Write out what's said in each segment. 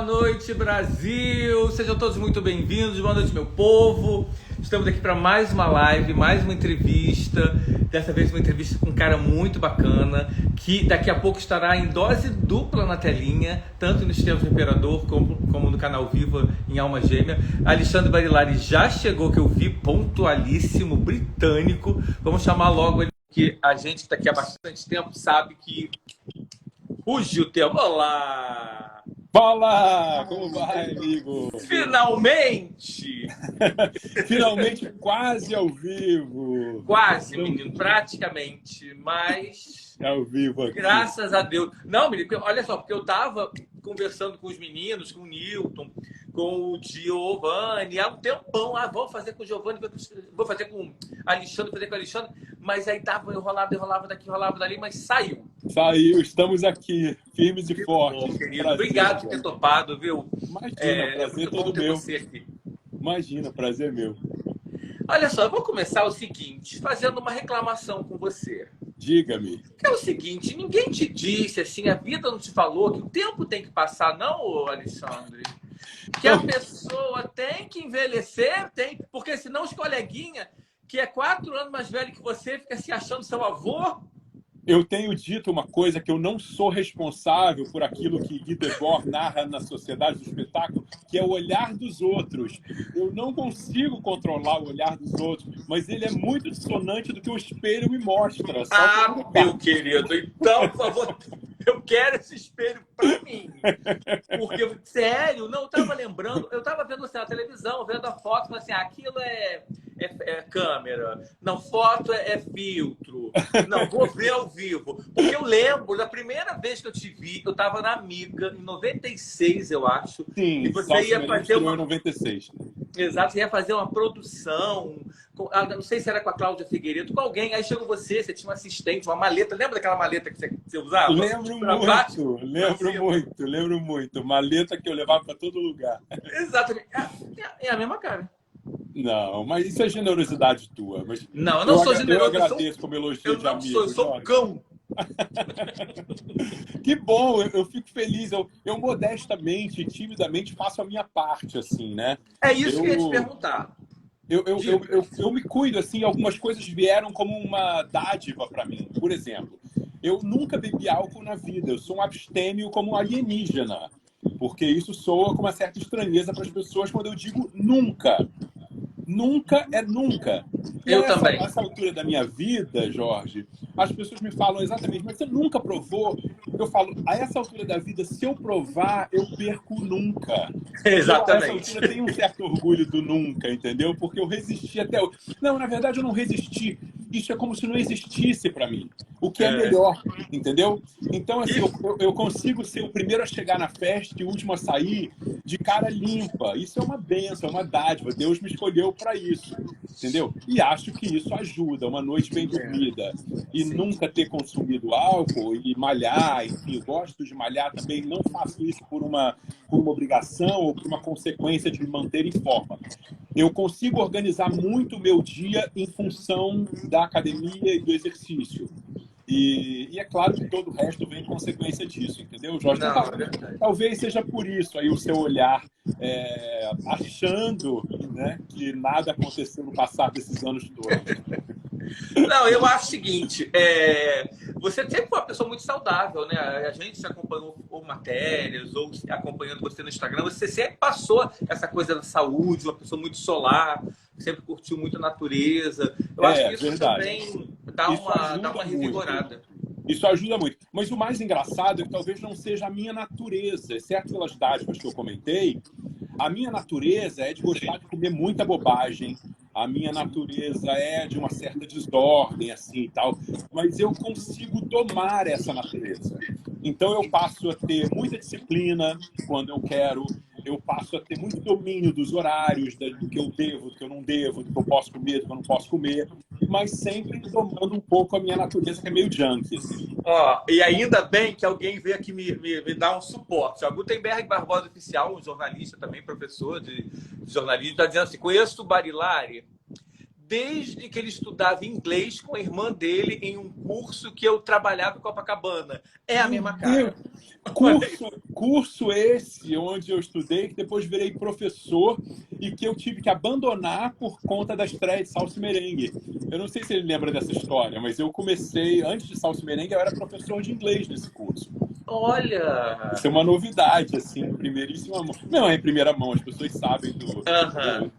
noite, Brasil! Sejam todos muito bem-vindos. Boa noite, meu povo. Estamos aqui para mais uma live, mais uma entrevista. Dessa vez uma entrevista com um cara muito bacana, que daqui a pouco estará em dose dupla na telinha, tanto no Sistemas do Imperador como no canal Viva em Alma Gêmea. Alexandre Barilari já chegou, que eu vi, pontualíssimo, britânico. Vamos chamar logo ele, que a gente que está aqui há bastante tempo sabe que fugiu o tempo. Olá! Fala! Como vai, amigo? Finalmente! Finalmente quase ao vivo! Quase, menino, praticamente, mas... É ao vivo aqui. Graças a Deus. Não, menino, olha só, porque eu tava conversando com os meninos, com o Newton, com o Giovanni, há um tempão. Vamos fazer com o Giovanni, vou fazer com o Alexandre, fazer com o Alexandre. Mas aí tava, enrolava daqui, enrolava dali, mas saiu. Saiu, estamos aqui, firmes e fortes. Bom, querido. Prazer, obrigado por ter topado, viu? Imagina, prazer todo meu. Você aqui. Imagina, prazer meu. Olha só, eu vou começar o seguinte, fazendo uma reclamação com você. Diga-me. É o seguinte, ninguém te disse, assim, a vida não te falou que o tempo tem que passar, não, Alexandre? Que a pessoa tem que envelhecer, porque senão os coleguinhas, que é 4 anos mais velho que você, fica se achando seu avô. Eu tenho dito uma coisa, que eu não sou responsável por aquilo que Guy Debord narra na Sociedade do Espetáculo, que é o olhar dos outros. Eu não consigo controlar o olhar dos outros, mas ele é muito dissonante do que o espelho me mostra. Meu querido, então, por favor, eu quero esse espelho pra mim. Porque, sério, não, eu tava lembrando, eu tava vendo assim, na televisão, vendo a foto, falando assim, aquilo é câmera, não, foto é filtro, não, vou ver ao vivo. Porque eu lembro, da primeira vez que eu te vi, eu tava na Amiga, em 96, eu acho. Sim, e você ia fazer uma... em 96. Exato, você ia fazer uma produção, não sei se era com a Cláudia Figueiredo, com alguém, aí chegou você tinha um assistente, uma maleta, lembra daquela maleta que você usava? Lembro muito. Maleta que eu levava para todo lugar. Exatamente, é a mesma cara. Não, mas isso é generosidade tua. Mas não, eu não sou generoso. Eu agradeço como elogio de amigo. Eu sou um cão. Que bom, eu fico feliz. Eu modestamente, timidamente faço a minha parte, assim, né? É isso que eu ia te perguntar. Eu me cuido, assim, algumas coisas vieram como uma dádiva para mim. Por exemplo, eu nunca bebi álcool na vida. Eu sou um abstêmio como um alienígena. Porque isso soa com uma certa estranheza para as pessoas quando eu digo nunca. Nunca é nunca. Eu também. Nessa altura da minha vida, Jorge, as pessoas me falam exatamente, mas você nunca provou? Eu falo, a essa altura da vida, se eu provar, eu perco nunca. Exatamente. Eu, a essa altura, tenho um certo orgulho do nunca, entendeu? Porque eu resisti até hoje. Não, na verdade, eu não resisti. Isso é como se não existisse para mim. O que é melhor, entendeu? Então, assim, eu consigo ser o primeiro a chegar na festa e o último a sair de cara limpa. Isso é uma bênção, é uma dádiva. Deus me escolheu para isso, entendeu? E acho que isso ajuda, uma noite bem dormida. E nunca ter consumido álcool e malhar, enfim, eu gosto de malhar também, não faço isso por uma obrigação ou por uma consequência de me manter em forma. Eu consigo organizar muito o meu dia em função da academia e do exercício. E é claro que todo o resto vem em consequência disso, entendeu, Jorge? Não, talvez seja por isso aí o seu olhar achando, né, que nada aconteceu no passado desses anos todos. Não, eu acho o seguinte, você sempre foi uma pessoa muito saudável, né? A gente se acompanhou ou matérias, ou acompanhando você no Instagram, você sempre passou essa coisa da saúde, uma pessoa muito solar, sempre curtiu muito a natureza. Eu acho que isso verdade. Também dá uma revigorada. Isso ajuda muito. Mas o mais engraçado é que talvez não seja a minha natureza, exceto pelas dádivas que eu comentei. A minha natureza é de gostar de comer muita bobagem. A minha natureza é de uma certa desordem, assim e tal. Mas eu consigo domar essa natureza. Então eu passo a ter muita disciplina quando eu quero. Eu passo a ter muito domínio dos horários, do que eu devo, do que eu não devo, do que eu posso comer, do que eu não posso comer. Mas sempre tomando um pouco a minha natureza, que é meio junkie. Assim. E ainda bem que alguém veio aqui me dar um suporte. O Gutenberg Barbosa Oficial, um jornalista também, professor de jornalismo, está dizendo assim, conheço o Barilari desde que ele estudava inglês com a irmã dele em um curso que eu trabalhava em Copacabana. É a mesma cara. Curso esse onde eu estudei, que depois virei professor e que eu tive que abandonar por conta da estreia de Salsa e Merengue. Eu não sei se ele lembra dessa história, mas eu comecei, antes de Salsa e Merengue, eu era professor de inglês nesse curso. Olha! Isso é uma novidade, assim, primeiríssima mão. Não, é em primeira mão, as pessoas sabem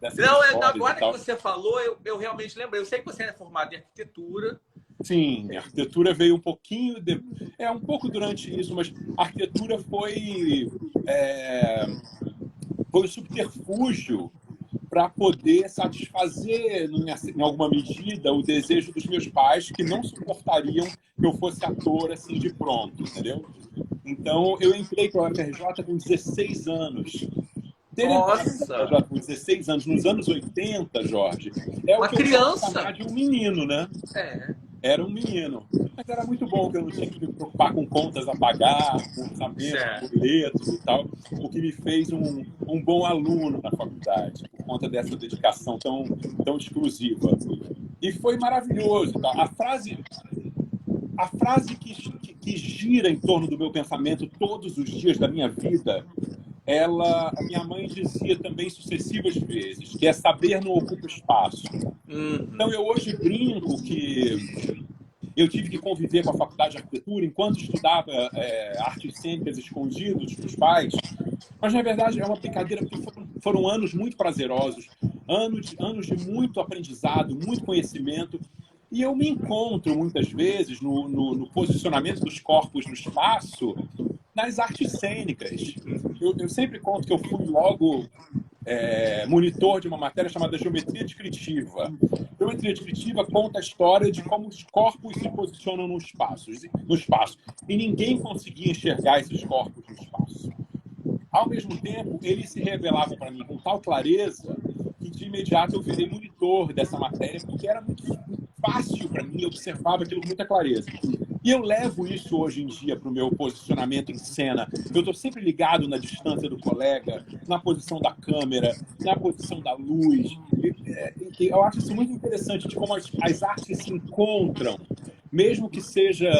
dessas Não, histórias agora e tal. que você falou, eu realmente lembrei. Eu sei que você é formado em arquitetura. Sim, a arquitetura veio um pouquinho, um pouco durante isso, mas a arquitetura foi um subterfúgio para poder satisfazer, em alguma medida, o desejo dos meus pais, que não suportariam que eu fosse ator assim de pronto, entendeu? Então, eu entrei para o UFRJ com 16 anos. Nossa! Com 16 anos, nos anos 80, Jorge, é o Uma que eu posso chamar criança! de um menino, né? É. Era um menino. Mas era muito bom que eu não tinha que me preocupar com contas a pagar, com orçamentos, Certo. boletos e tal, o que me fez um bom aluno na faculdade, por conta dessa dedicação tão exclusiva. E foi maravilhoso. Tá? A frase que gira em torno do meu pensamento todos os dias da minha vida, a minha mãe dizia também sucessivas vezes, que é saber não ocupa espaço. Então, eu hoje brinco que eu tive que conviver com a faculdade de arquitetura enquanto estudava artes cênicas escondidos dos pais, mas, na verdade, é uma brincadeira porque foram anos muito prazerosos, anos de muito aprendizado, muito conhecimento, e eu me encontro, muitas vezes, no posicionamento dos corpos no espaço, nas artes cênicas. Eu sempre conto que eu fui logo monitor de uma matéria chamada Geometria Descritiva. Geometria Descritiva conta a história de como os corpos se posicionam no espaço. E ninguém conseguia enxergar esses corpos no espaço. Ao mesmo tempo, eles se revelavam para mim com tal clareza que, de imediato, eu virei monitor dessa matéria, porque era muito fácil para mim, eu observava aquilo com muita clareza. E eu levo isso hoje em dia para o meu posicionamento em cena. Eu estou sempre ligado na distância do colega, na posição da câmera, na posição da luz. E eu acho isso muito interessante de como as artes se encontram, mesmo que seja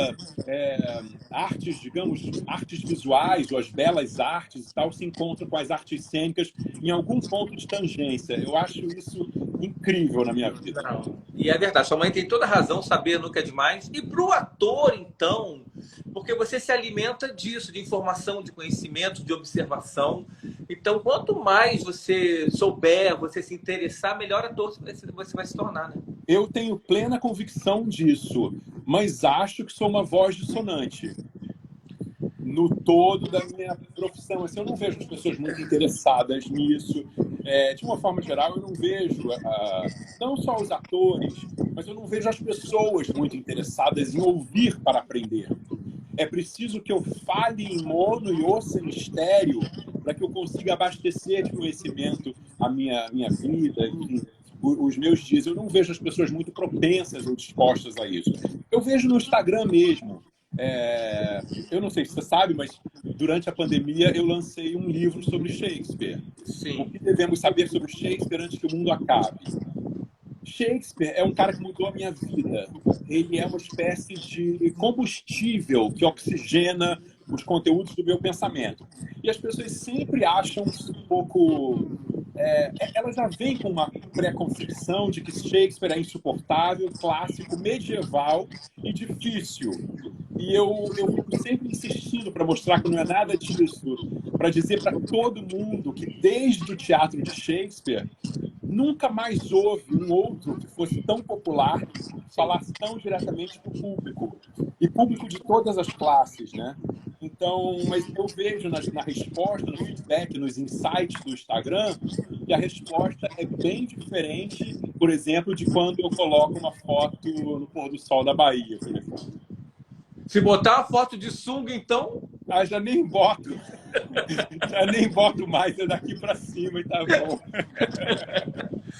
artes, digamos, artes visuais ou as belas artes e tal, se encontram com as artes cênicas em algum ponto de tangência. Eu acho isso incrível na minha vida. Não. E é verdade, sua mãe tem toda a razão, saber nunca é demais. E para o ator, então, porque você se alimenta disso, de informação, de conhecimento, de observação. Então, quanto mais você souber, você se interessar, melhor ator você vai se tornar, né? Eu tenho plena convicção disso, mas acho que sou uma voz dissonante no todo da minha profissão. Assim, eu não vejo as pessoas muito interessadas nisso. De uma forma geral, eu não vejo, não só os atores, mas eu não vejo as pessoas muito interessadas em ouvir para aprender. É preciso que eu fale em mono e ouça em estéreo para que eu consiga abastecer de conhecimento a minha vida, enfim, os meus dias. Eu não vejo as pessoas muito propensas ou dispostas a isso. Eu vejo no Instagram mesmo. Eu não sei se você sabe, mas durante a pandemia eu lancei um livro sobre Shakespeare. Sim. O que devemos saber sobre Shakespeare antes que o mundo acabe? Shakespeare é um cara que mudou a minha vida. Ele é uma espécie de combustível que oxigena os conteúdos do meu pensamento. E as pessoas sempre acham um pouco... elas já vêm com uma preconcepção de que Shakespeare é insuportável, clássico, medieval e difícil. E eu fico sempre insistindo para mostrar que não é nada disso, para dizer para todo mundo que desde o teatro de Shakespeare nunca mais houve um outro que fosse tão popular, falasse tão diretamente para o público. E público de todas as classes, né? Então, mas eu vejo na resposta, no feedback, nos insights do Instagram, que a resposta é bem diferente, por exemplo, de quando eu coloco uma foto no pôr do sol da Bahia, por exemplo. Se botar uma foto de sunga, então... Já nem boto. Já nem boto mais, é daqui para cima e tá bom.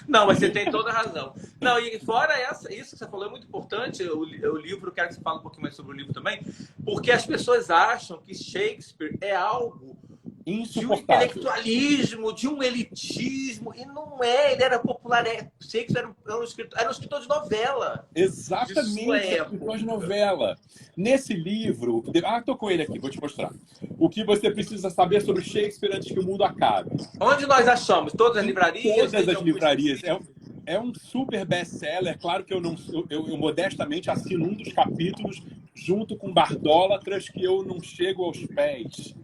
Não, mas você tem toda a razão. Não, e fora isso que você falou é muito importante, o livro, quero que você fale um pouquinho mais sobre o livro também, porque as pessoas acham que Shakespeare é algo de um Insuportável. intelectualismo, de um elitismo, e não é, ele era popular, Shakespeare era um escritor de novela de sua Exatamente, escritor de época. novela. Nesse livro... estou com ele aqui, vou te mostrar. O que você precisa saber sobre Shakespeare antes que o mundo acabe. Onde nós achamos? Todas as Em livrarias? todas Vende as algum livrarias. específico? É um super best-seller. Claro que eu, não, eu modestamente assino um dos capítulos junto com Bardólatras, que eu não chego aos pés.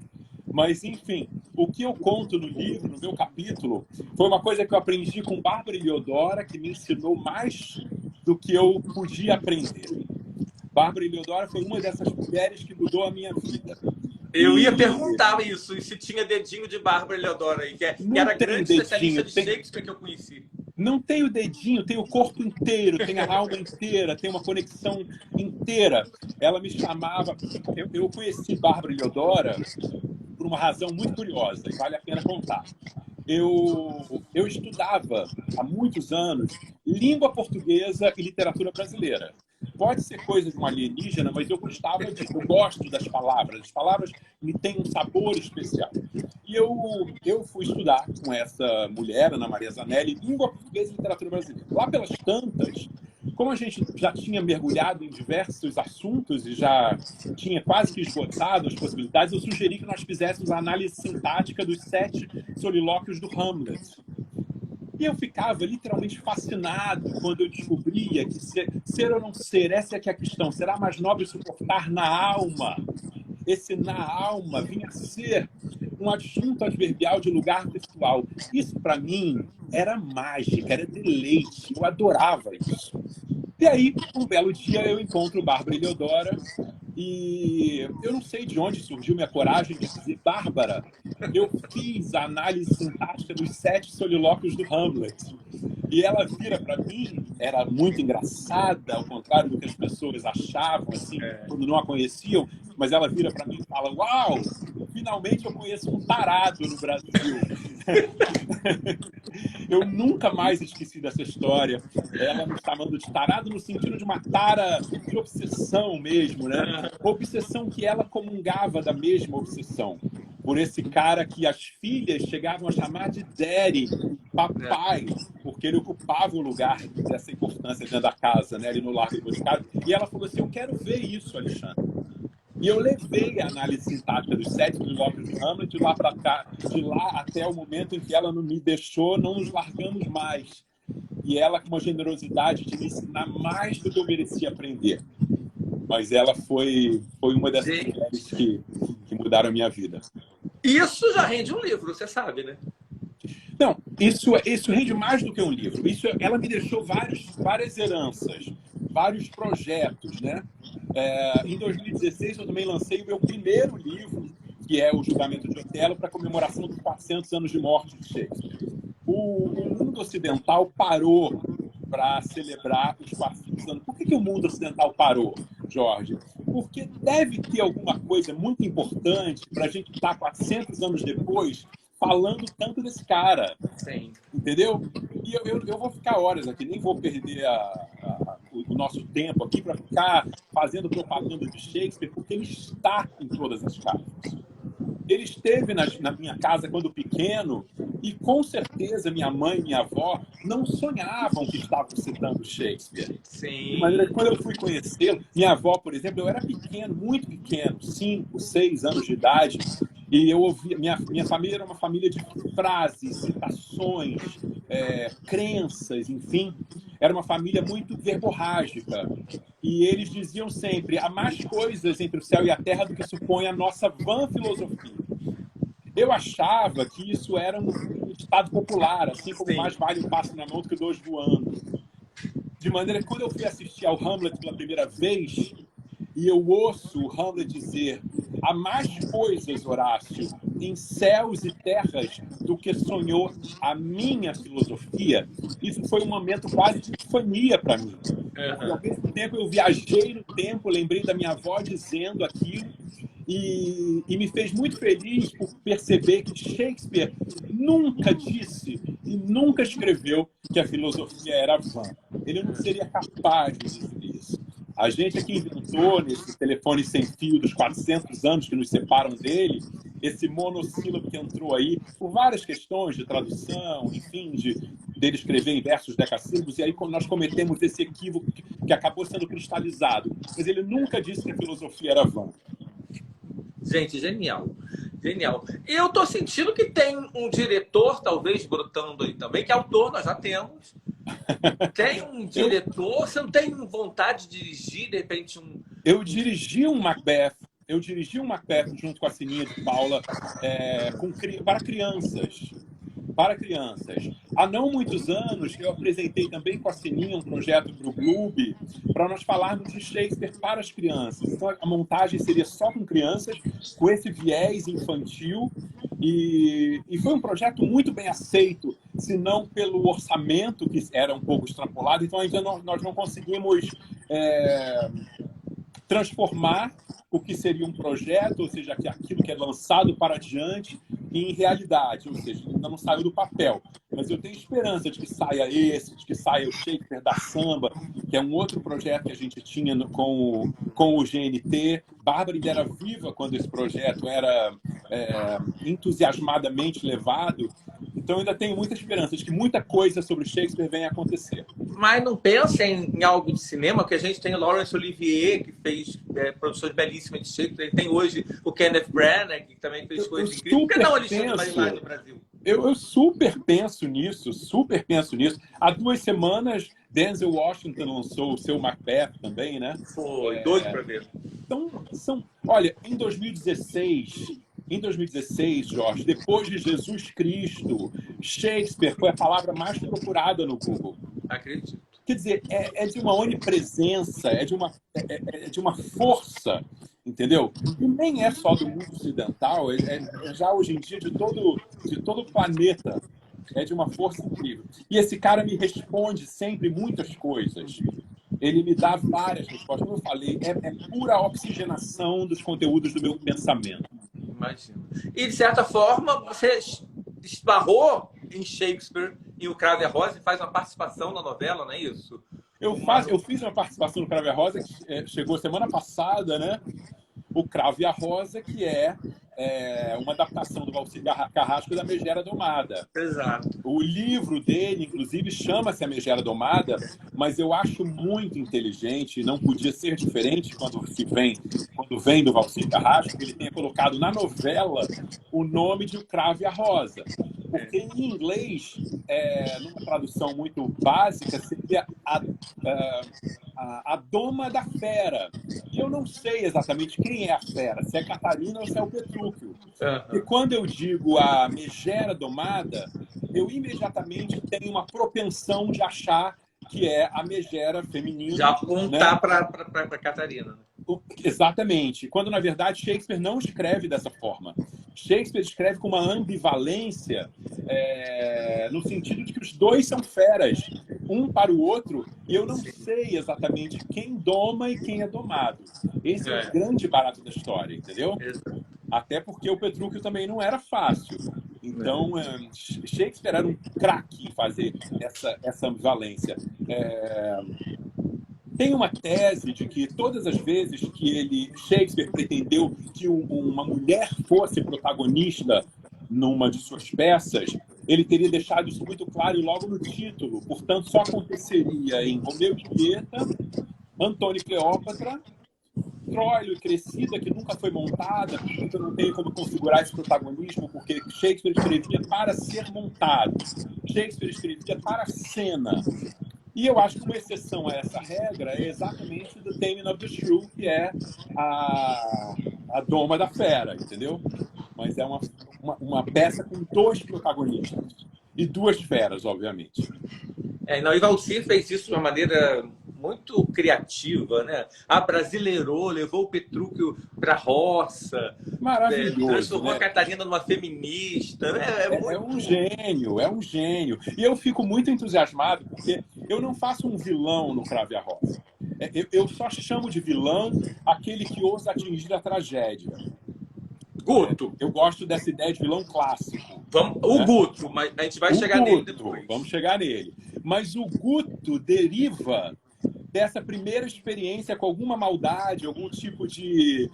Mas, enfim, o que eu conto no livro, no meu capítulo, foi uma coisa que eu aprendi com Bárbara Eliodora, que me ensinou mais do que eu podia aprender. Bárbara Eliodora foi uma dessas mulheres que mudou a minha vida. Eu ia perguntar isso, e se tinha dedinho de Bárbara Leodora aí, que Não era a tem grande especialista dedinho, de Shakespeare que eu conheci. não tem o dedinho, tem o corpo inteiro, tem a alma inteira, tem uma conexão inteira. Ela me chamava... Eu conheci Bárbara Eliodora por uma razão muito curiosa, e vale a pena contar. Eu estudava há muitos anos língua portuguesa e literatura brasileira. Pode ser coisa de um alienígena, mas eu gostava disso. Eu gosto das palavras. As palavras me têm um sabor especial. E eu fui estudar com essa mulher, Ana Maria Zanelli, língua portuguesa e literatura brasileira. Lá pelas tantas, como a gente já tinha mergulhado em diversos assuntos e já tinha quase que esgotado as possibilidades, eu sugeri que nós fizéssemos a análise sintática dos 7 solilóquios do Hamlet. E eu ficava literalmente fascinado quando eu descobria que ser ou não ser, essa é que é a questão. Será mais nobre suportar na alma? Esse na alma vinha a ser um adjunto adverbial de lugar textual. Isso, para mim, era mágica, era deleite. Eu adorava isso. E aí, um belo dia, eu encontro Bárbara Eliodora e eu não sei de onde surgiu minha coragem de dizer: Bárbara, eu fiz a análise sintática dos 7 solilóquios do Hamlet. E ela vira para mim, era muito engraçada, ao contrário do que as pessoas achavam, assim, quando não a conheciam, mas ela vira para mim e fala: uau, finalmente eu conheço um tarado no Brasil. Eu nunca mais esqueci dessa história. Ela me chamando de tarado no sentido de uma tara de obsessão mesmo, né? Obsessão que ela comungava da mesma obsessão. Por esse cara que as filhas chegavam a chamar de daddy, papai, porque ele ocupava o lugar dessa importância dentro da casa, né? Ali no Largo do Boticário. E ela falou assim: eu quero ver isso, Alexandre. E eu levei a análise sintática dos 7 solilóquios do Hamlet de lá para cá, de lá até o momento em que ela não me deixou, não nos largamos mais. E ela com uma generosidade de me ensinar mais do que eu merecia aprender. Mas ela foi uma dessas mulheres que mudaram a minha vida. Isso já rende um livro, você sabe, né? Não, isso rende mais do que um livro. Ela me deixou várias heranças, vários projetos, né? Em 2016, eu também lancei o meu primeiro livro, que é O Julgamento de Otelo, para a comemoração dos 400 anos de morte de Shakespeare. O mundo ocidental parou para celebrar os 400 anos. Por que o mundo ocidental parou, Jorge? Porque deve ter alguma coisa muito importante para a gente estar 400 anos depois falando tanto desse cara. Sim. Entendeu? E eu vou ficar horas aqui, nem vou perder o nosso tempo aqui para ficar fazendo propaganda de Shakespeare, porque ele está em todas as casas. Ele esteve na minha casa quando pequeno e, com certeza, minha mãe e minha avó não sonhavam que estavam citando Shakespeare. Sim. De maneira que, quando eu fui conhecê-lo, minha avó, por exemplo, eu era pequeno, muito pequeno, 5, 6 anos de idade, e eu ouvia... Minha família era uma família de frases, citações, crenças, enfim. Era uma família muito verborrágica. E eles diziam sempre: há mais coisas entre o céu e a terra do que supõe a nossa vã filosofia. Eu achava que isso era um ditado popular, assim como mais vale um passo na mão do que 2 voando. De maneira que, quando eu fui assistir ao Hamlet pela primeira vez, e eu ouço o Hamlet dizer: há mais coisas, Horácio, em céus e terras do que sonhou a minha filosofia, isso foi um momento quase de epifania para mim. E, ao mesmo tempo, eu viajei no tempo, lembrei da minha avó dizendo aquilo, e me fez muito feliz por perceber que Shakespeare nunca disse e nunca escreveu que a filosofia era vã. Ele não seria capaz de dizer isso. A gente aqui inventou, nesse telefone sem fio dos 400 anos que nos separam dele, esse monossílabo que entrou aí, por várias questões de tradução, enfim, dele escrever em versos decassílabos, e aí nós cometemos esse equívoco que acabou sendo cristalizado. Mas ele nunca disse que a filosofia era vã. Gente, genial. Genial. E eu tô sentindo que tem um diretor, talvez, brotando aí também, que autor nós já temos. Tem um diretor, você não tem vontade de dirigir, de repente, um... Eu dirigi um Macbeth. Eu dirigi um Macbeth junto com a Sininha de Paula para crianças. Para crianças. Há não muitos anos, eu apresentei também com a Sininha um projeto para o Clube, para nós falarmos de Shakespeare para as crianças. Então, a montagem seria só com crianças, com esse viés infantil, e foi um projeto muito bem aceito, se não pelo orçamento, que era um pouco extrapolado. Então, ainda nós não conseguimos transformar o que seria um projeto, ou seja, aquilo que é lançado para diante, em realidade, ou seja, ainda não saiu do papel. Mas eu tenho esperança de que saia esse, de que saia o Shakespeare da Samba, que é um outro projeto que a gente tinha com o GNT. Bárbara ainda era viva quando esse projeto era entusiasmadamente levado. Então, ainda tenho muita esperança de que muita coisa sobre Shakespeare venha a acontecer. Mas não pensa em algo de cinema, porque a gente tem o Laurence Olivier, que fez produções belíssimas de Shakespeare. Tem hoje o Kenneth Branagh, que também fez coisas incríveis. Por que não Alexandre Marimar no Brasil? Eu super penso nisso, super penso nisso. Há 2 semanas, Denzel Washington lançou o seu Macbeth também, né? Foi, doido para ver. Então, olha, em 2016, Jorge, depois de Jesus Cristo, Shakespeare foi a palavra mais procurada no Google. Acredito. Quer dizer, é de uma onipresença, é de uma força, entendeu? E nem é só do mundo ocidental, é já hoje em dia de todo o planeta. É de uma força incrível. E esse cara me responde sempre muitas coisas. Ele me dá várias respostas. Como eu falei, é pura oxigenação dos conteúdos do meu pensamento. Imagino. E, de certa forma, você esbarrou em Shakespeare e o Cravo e a Rosa e faz uma participação na novela, não é isso? Eu fiz uma participação no Cravo e a Rosa, que chegou semana passada, né? O Cravo e a Rosa, que é uma adaptação do Valcir Carrasco da Megera Domada. Exato. O livro dele, inclusive, chama-se A Megera Domada, mas eu acho muito inteligente, não podia ser diferente quando vem do Valcir Carrasco, que ele tenha colocado na novela o nome de O Cravo e a Rosa. Porque em inglês, numa tradução muito básica, seria a Doma da Fera. E eu não sei exatamente quem é a fera, se é Catarina ou se é o Petrúquio. E quando eu digo a Megera Domada, eu imediatamente tenho uma propensão de achar que é a megera feminina. Já apontar, né, para Catarina. Exatamente. Quando, na verdade, Shakespeare não escreve dessa forma. Shakespeare escreve com uma ambivalência, no sentido de que os dois são feras, um para o outro, e eu não sei exatamente quem doma e quem é domado. Esse é o grande barato da história, entendeu? Até porque o Petrúquio também não era fácil. Então, Shakespeare era um craque em fazer essa ambivalência. Tem uma tese de que todas as vezes que Shakespeare pretendeu que uma mulher fosse protagonista numa de suas peças, ele teria deixado isso muito claro logo no título. Portanto, só aconteceria em Romeu e Julieta, Antônio e Cleópatra, Troilo e Cressida, que nunca foi montada, então não tem como configurar esse protagonismo, porque Shakespeare escrevia para ser montado. Shakespeare escrevia para a cena. E eu acho que uma exceção a essa regra é exatamente The Taming of the Shrew, que é a Doma da Fera, entendeu? Mas é uma peça com 2 protagonistas. E 2 feras, obviamente. E Valcir fez isso de uma maneira muito criativa, né? Abrasileirou, levou o Petrúquio para a roça. Maravilhoso. Transformou, né? A Catarina numa feminista. Né? É um gênio. E eu fico muito entusiasmado, porque eu não faço um vilão no Cravo e a Rosa. Eu só chamo de vilão aquele que ousa atingir a tragédia. Guto. Eu gosto dessa ideia de vilão clássico. O Guto, mas a gente vai chegar nele depois. Vamos chegar nele. Mas o Guto deriva dessa primeira experiência com alguma maldade, algum tipo de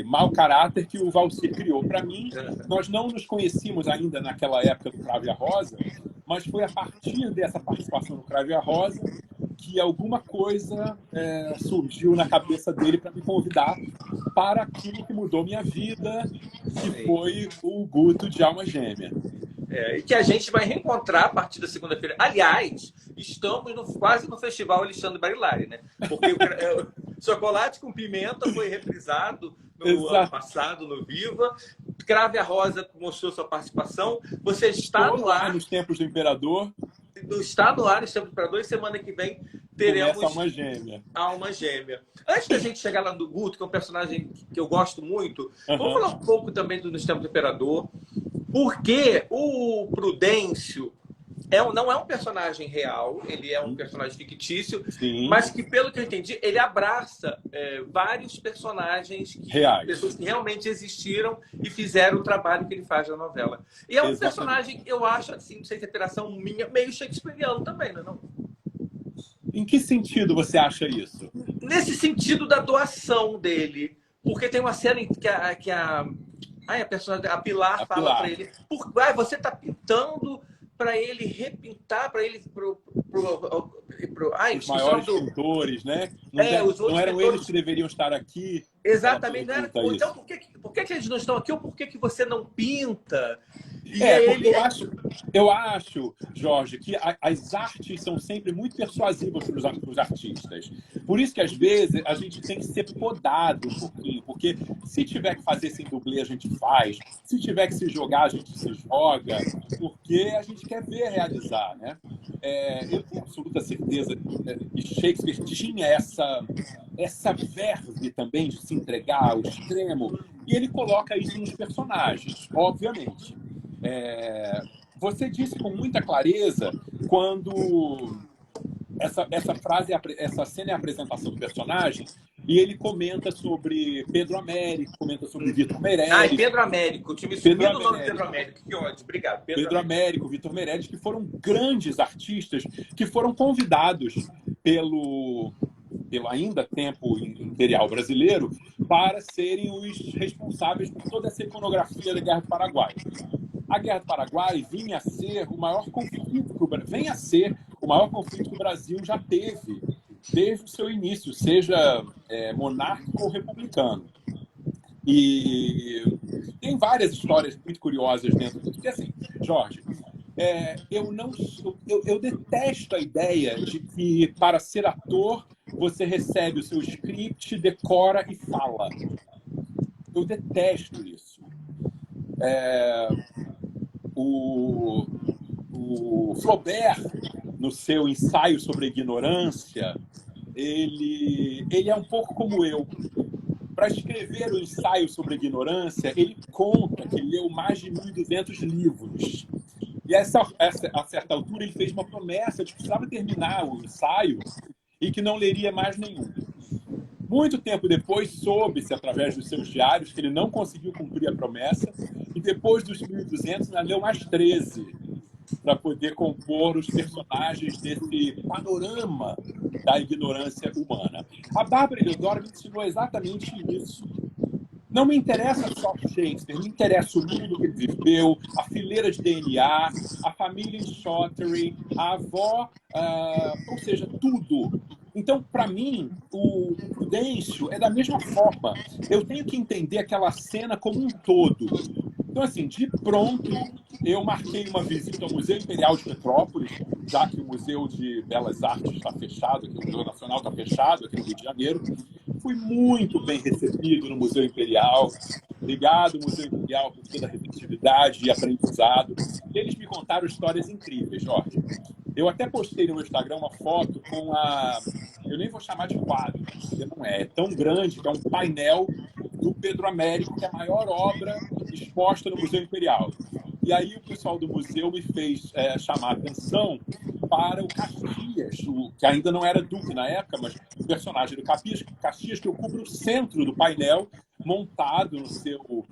mau caráter que o Valcir criou. Para mim, nós não nos conhecíamos ainda naquela época do Cravo e a Rosa, mas foi a partir dessa participação no Cravo e a Rosa que alguma coisa surgiu na cabeça dele para me convidar para aquilo que mudou minha vida, que foi o Guto de Alma Gêmea. E que a gente vai reencontrar a partir da segunda-feira. Aliás, estamos quase no Festival Alexandre Barilari, né? Porque o Chocolate com Pimenta foi reprisado no ano passado, no Viva. Cravo e a Rosa mostrou sua participação. Você está no ar. Nos Tempos do Imperador. Está no ar, estamos para 2 semanas que vem teremos Alma Gêmea. Alma Gêmea. Antes da gente chegar lá no Guto, que é um personagem que eu gosto muito, vamos falar um pouco também do Nos Tempos do Imperador, porque o Prudêncio não é um personagem real, ele é um personagem fictício, Sim. Mas que, pelo que eu entendi, ele abraça vários personagens reais. Pessoas que realmente existiram e fizeram o trabalho que ele faz na novela. E é um personagem, eu acho, assim, não sei se é interação minha, meio shakespeariano também, não é não? Em que sentido você acha isso? Nesse sentido da doação dele. Porque tem uma cena que a personagem, a Pilar fala para ele: você está pintando para ele repintar, para ele os maiores pintores, né? Não eram eles que deveriam estar aqui. Exatamente. Não era, então, por que eles não estão aqui? Ou por que você não pinta? Porque eu acho, Jorge, que as artes são sempre muito persuasivas para os artistas. Por isso que, às vezes, a gente tem que ser podado um pouquinho. Porque se tiver que fazer sem dublê, a gente faz. Se tiver que se jogar, a gente se joga. Porque a gente quer ver realizar, né? Eu tenho absoluta certeza que Shakespeare tinha essa verve também de se entregar ao extremo. E ele coloca isso nos personagens, obviamente. Você disse com muita clareza quando essa cena é a apresentação do personagem e ele comenta sobre Pedro Américo, comenta sobre Vitor Meirelles. Pedro Américo, tinha me subido o nome de Pedro Américo, que ódio, obrigado. Pedro Américo, Vitor Meirelles, que foram grandes artistas que foram convidados pelo ainda tempo imperial brasileiro para serem os responsáveis por toda essa iconografia da Guerra do Paraguai. A Guerra do Paraguai vinha a ser o maior conflito que o Brasil já teve desde o seu início, seja monárquico ou republicano. E tem várias histórias muito curiosas dentro disso. Porque, assim, Jorge, eu detesto a ideia de que, para ser ator, você recebe o seu script, decora e fala. Eu detesto isso. O Flaubert, no seu ensaio sobre a ignorância, ele é um pouco como eu. Para escrever o ensaio sobre a ignorância, ele conta que leu mais de 1.200 livros. E a certa altura ele fez uma promessa de que precisava terminar o ensaio e que não leria mais nenhum. Muito tempo depois, soube-se, através dos seus diários, que ele não conseguiu cumprir a promessa e depois dos 1.200 ainda leu mais 13 para poder compor os personagens desse panorama da ignorância humana. A Bárbara Eliodoro me ensinou exatamente isso. Não me interessa só Shakespeare, me interessa o mundo que ele viveu, a fileira de DNA, a família em Shottery, a avó, ou seja, tudo. Então, para mim, o Prudêncio é da mesma forma. Eu tenho que entender aquela cena como um todo. Então, assim, de pronto, eu marquei uma visita ao Museu Imperial de Petrópolis, já que o Museu de Belas Artes está fechado, que o Museu Nacional está fechado aqui no Rio de Janeiro. Fui muito bem recebido no Museu Imperial. Obrigado, Museu Imperial, por toda a receptividade e aprendizado. E eles me contaram histórias incríveis, Jorge. Eu até postei no meu Instagram uma foto com eu nem vou chamar de quadro, porque não é tão grande, que é um painel do Pedro Américo, que é a maior obra exposta no Museu Imperial. E aí o pessoal do museu me fez chamar a atenção para o Caxias, que ainda não era duque na época, mas o personagem do Caxias, que ocupa o centro do painel, montado no seu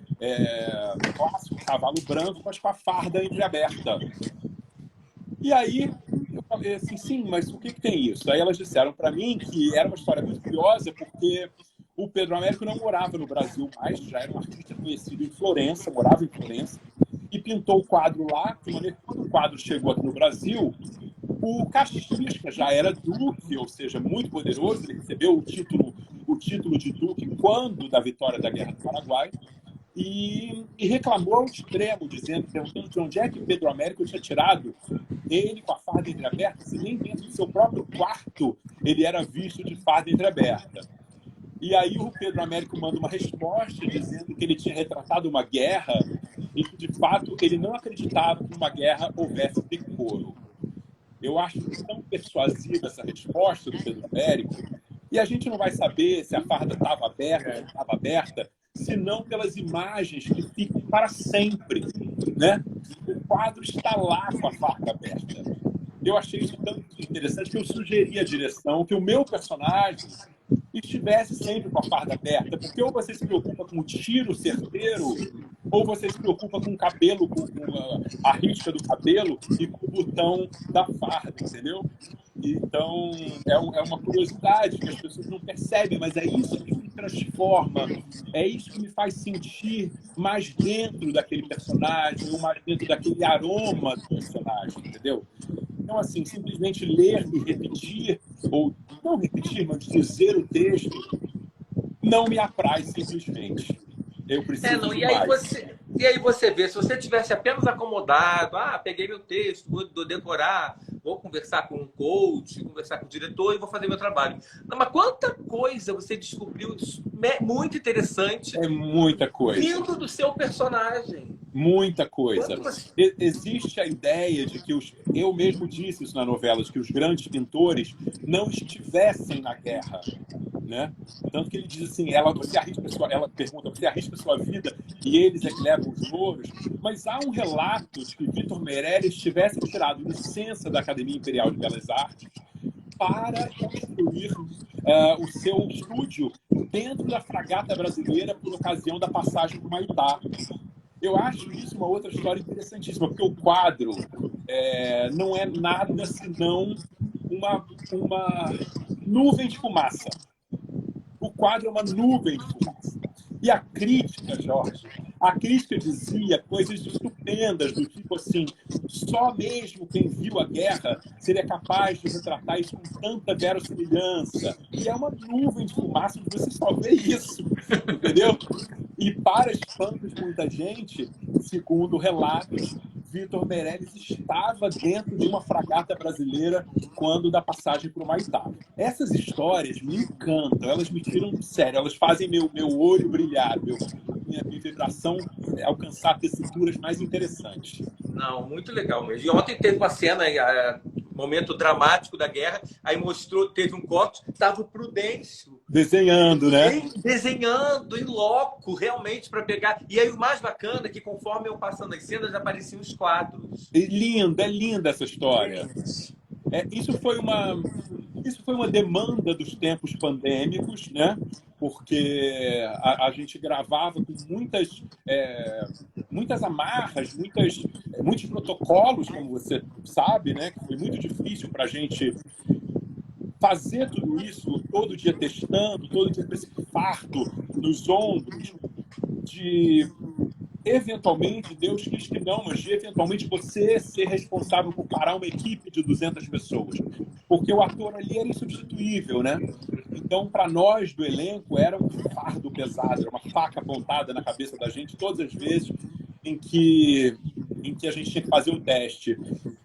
clássico cavalo branco, mas com a farda entreaberta. E aí eu falei assim, sim, mas o que tem isso? Aí elas disseram para mim que era uma história muito curiosa, porque o Pedro Américo não morava no Brasil mais, já era um artista conhecido em Florença, morava em Florença, e pintou o quadro lá, de maneira que quando o quadro chegou aqui no Brasil, o Caxias, que já era duque, ou seja, muito poderoso, ele recebeu o título de duque quando da vitória da Guerra do Paraguai, e reclamou ao extremo, perguntando de onde é que Pedro Américo tinha tirado ele com a farda entreaberta, se nem dentro do seu próprio quarto ele era visto de farda entreaberta. E aí o Pedro Américo manda uma resposta dizendo que ele tinha retratado uma guerra e que, de fato, ele não acreditava que uma guerra houvesse decoro. Eu acho tão persuasiva essa resposta do Pedro Américo, e a gente não vai saber se a farda estava aberta ou não estava aberta, senão pelas imagens que ficam para sempre, né? O quadro está lá com a farda aberta. Eu achei isso tão interessante que eu sugeri à direção que o meu personagem estivesse sempre com a farda aberta, porque ou você se preocupa com o tiro certeiro, ou você se preocupa com o cabelo, com a risca do cabelo e com o botão da farda, entendeu? Então, é uma curiosidade que as pessoas não percebem, mas é isso que me transforma, é isso que me faz sentir mais dentro daquele personagem, ou mais dentro daquele aroma do personagem, entendeu? Então, assim, simplesmente ler e repetir, ou não repetir, mas dizer o texto, não me apraz simplesmente. Eu preciso de mais. E aí você vê, se você tivesse apenas acomodado, peguei meu texto, vou decorar, vou conversar com um coach, conversar com o diretor e vou fazer meu trabalho. Não, mas quanta coisa você descobriu muito interessante. É muita coisa. Vindo do seu personagem. Muita coisa. Existe a ideia de que eu mesmo disse isso na novela, de que os grandes pintores não estivessem na guerra, né? Tanto que ele diz assim, ela pergunta, você arrisca a sua vida e eles é que levam os louros, mas há um relato de que Vitor Meirelles tivesse tirado licença da Academia Imperial de Belas Artes para construir o seu estúdio dentro da fragata brasileira por ocasião da passagem do Maitá. Eu acho isso uma outra história interessantíssima, porque o quadro não é nada senão uma nuvem de fumaça. O quadro é uma nuvem de fumaça. E a crítica, Jorge, a crítica dizia coisas estupendas, do tipo assim, só mesmo quem viu a guerra seria capaz de retratar isso com tanta verossimilhança. E é uma nuvem de fumaça que você só vê isso, entendeu? E para espanto de muita gente, segundo relatos, Vitor Meirelles estava dentro de uma fragata brasileira quando da passagem para o Maitá. Essas histórias me encantam, elas me tiram do sério, elas fazem meu olho brilhar, minha vibração alcançar tessituras mais interessantes. Não, muito legal mesmo. E ontem teve uma cena, momento dramático da guerra, aí mostrou, teve um corte, estava o Prudêncio desenhando, né? Desenhando em loco, realmente, para pegar. E aí o mais bacana é que conforme eu passando as cenas, já apareciam os quadros. É linda essa história. Isso foi uma demanda dos tempos pandêmicos, né? Porque a gente gravava com muitas amarras, muitos protocolos, como você sabe, né? Que foi muito difícil para a gente fazer tudo isso, todo dia testando, todo dia com esse fardo nos ombros, de eventualmente, Deus quis que não, mas de eventualmente você ser responsável por parar uma equipe de 200 pessoas. Porque o ator ali era insubstituível, né? Então, para nós do elenco, era um fardo pesado, era uma faca apontada na cabeça da gente todas as vezes em que a gente tinha que fazer um teste.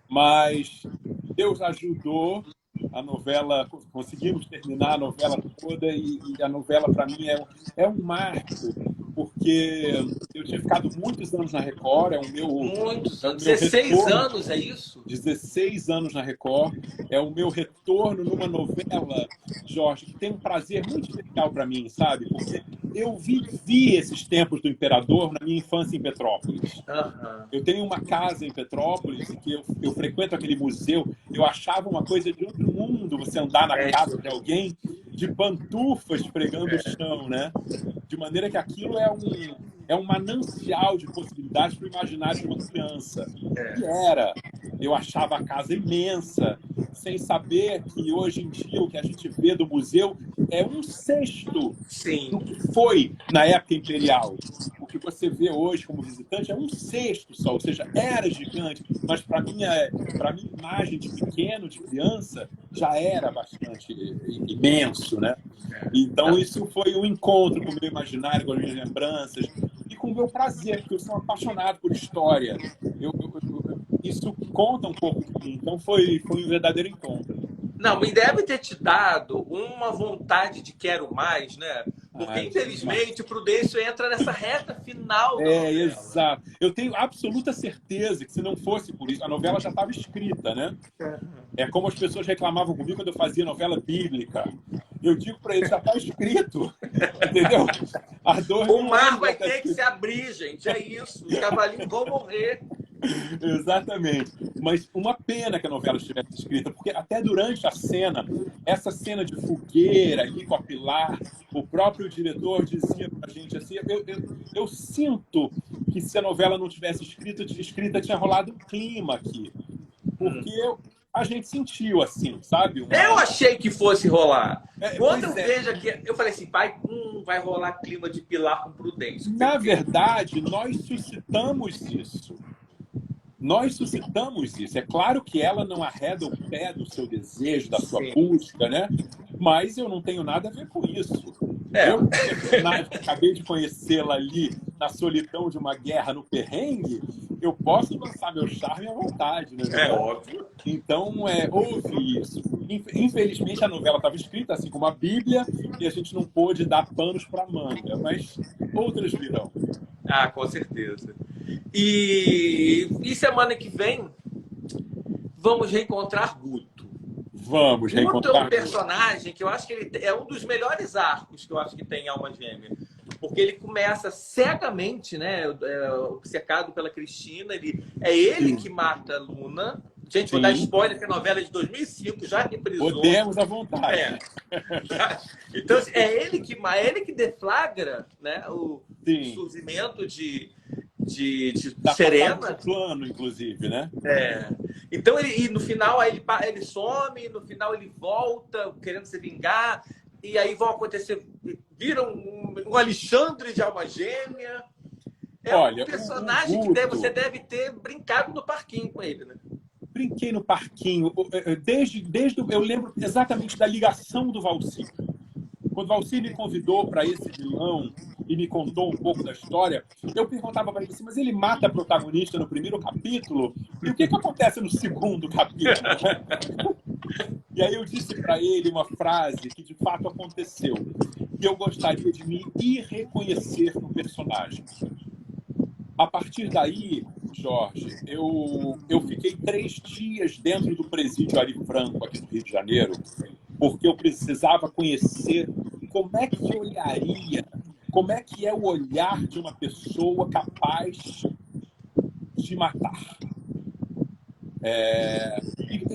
Mas Deus ajudou, a novela, conseguimos terminar a novela toda e a novela, para mim, é um marco, porque eu tinha ficado muitos anos na Record, Muitos anos, 16 anos, é isso? 16 anos na Record, é o meu retorno numa novela, Jorge, que tem um prazer muito especial para mim, sabe? Porque eu vivi esses tempos do Imperador na minha infância em Petrópolis. Uhum. Eu tenho uma casa em Petrópolis, que eu frequento aquele museu, eu achava uma coisa de outro mundo você andar na casa de alguém de pantufas pregando o chão, né? De maneira que aquilo é um manancial de possibilidades para o imaginário de uma criança. E era. Eu achava a casa imensa, sem saber que hoje em dia o que a gente vê do museu é um sexto Sim. do que foi na época imperial. O que você vê hoje como visitante é um sexto só, ou seja, era gigante, mas para minha imagem de pequeno, de criança, já era bastante imenso, né? Então isso foi um encontro com o meu imaginário, com as minhas lembranças e com o meu prazer, porque eu sou apaixonado por história. Isso conta um pouco de mim, então foi um verdadeiro encontro. Não, me deve ter te dado uma vontade de quero mais, né? Porque, infelizmente, o Prudêncio entra nessa reta final da novela. Exato. Eu tenho absoluta certeza que se não fosse por isso, a novela já estava escrita, né? É como as pessoas reclamavam comigo quando eu fazia novela bíblica. Eu digo para eles, já está escrito, entendeu? O mar vai ter que se abrir, gente, é isso. Os cavalinhos vão morrer. Exatamente. Mas uma pena que a novela estivesse escrita, porque até durante a cena, essa cena de fogueira ali com a Pilar, o próprio diretor dizia pra gente assim, eu sinto que se a novela não tivesse escrita, tinha rolado um clima aqui. Porque a gente sentiu assim, sabe? Eu achei que fosse rolar. Quando eu vejo aqui, eu falei assim, pai, vai rolar clima de Pilar com Prudêncio. Na verdade, nós suscitamos isso. Nós suscitamos isso. É claro que ela não arreda o pé do seu desejo, da sua busca, né? Mas eu não tenho nada a ver com isso. Eu, personagem, acabei de conhecê-la ali na solidão de uma guerra no perrengue, eu posso lançar meu charme à vontade, né? É óbvio. Então, houve isso. Infelizmente, a novela estava escrita assim como a Bíblia e a gente não pôde dar panos para manga, mas outras virão. Ah, com certeza. E semana que vem vamos reencontrar Guto. Vamos reencontrar Guto é um personagem que eu acho que ele é um dos melhores arcos que eu acho que tem em Alma Gêmea. Porque ele começa cegamente, né, obcecado pela Cristina. É ele que mata a Luna. Gente, vou dar spoiler, que a novela é de 2005, já reprisou. Podemos à vontade. Então, é ele que deflagra, né, o surgimento de Serena. Do plano, inclusive, né? Então, e no final aí ele some, no final ele volta querendo se vingar, e aí vão acontecer, vira um Alexandre de Alma Gêmea. Olha, um personagem que você deve ter brincado no parquinho com ele, né? Brinquei no parquinho. Eu lembro exatamente da ligação do Valcir. Quando o Valcir me convidou para esse vilão e me contou um pouco da história, eu perguntava para ele assim, mas ele mata a protagonista no primeiro capítulo? E o que acontece no segundo capítulo? E aí eu disse para ele uma frase que de fato aconteceu. E eu gostaria de me reconhecer no personagem. A partir daí, Jorge, eu fiquei 3 dias dentro do presídio Ari Franco, aqui no Rio de Janeiro, porque eu precisava conhecer como é que olharia, como é que é o olhar de uma pessoa capaz de matar.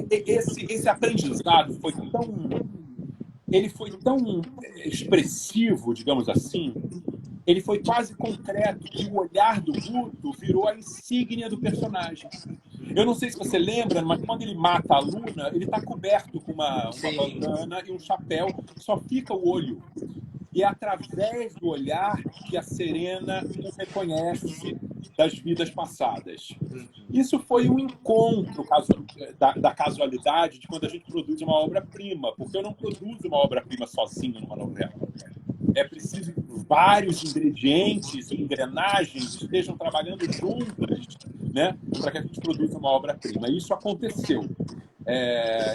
Esse aprendizado foi tão expressivo, digamos assim. Ele foi quase concreto, e o olhar do Guto virou a insígnia do personagem. Eu não sei se você lembra, mas quando ele mata a Luna, ele está coberto com uma bandana e um chapéu, só fica o olho. E é através do olhar que a Serena o reconhece das vidas passadas. Isso foi um encontro da casualidade de quando a gente produz uma obra-prima, porque eu não produzo uma obra-prima sozinho numa novela. É preciso que vários ingredientes e engrenagens estejam trabalhando juntas, né, para que a gente produza uma obra-prima. Isso aconteceu.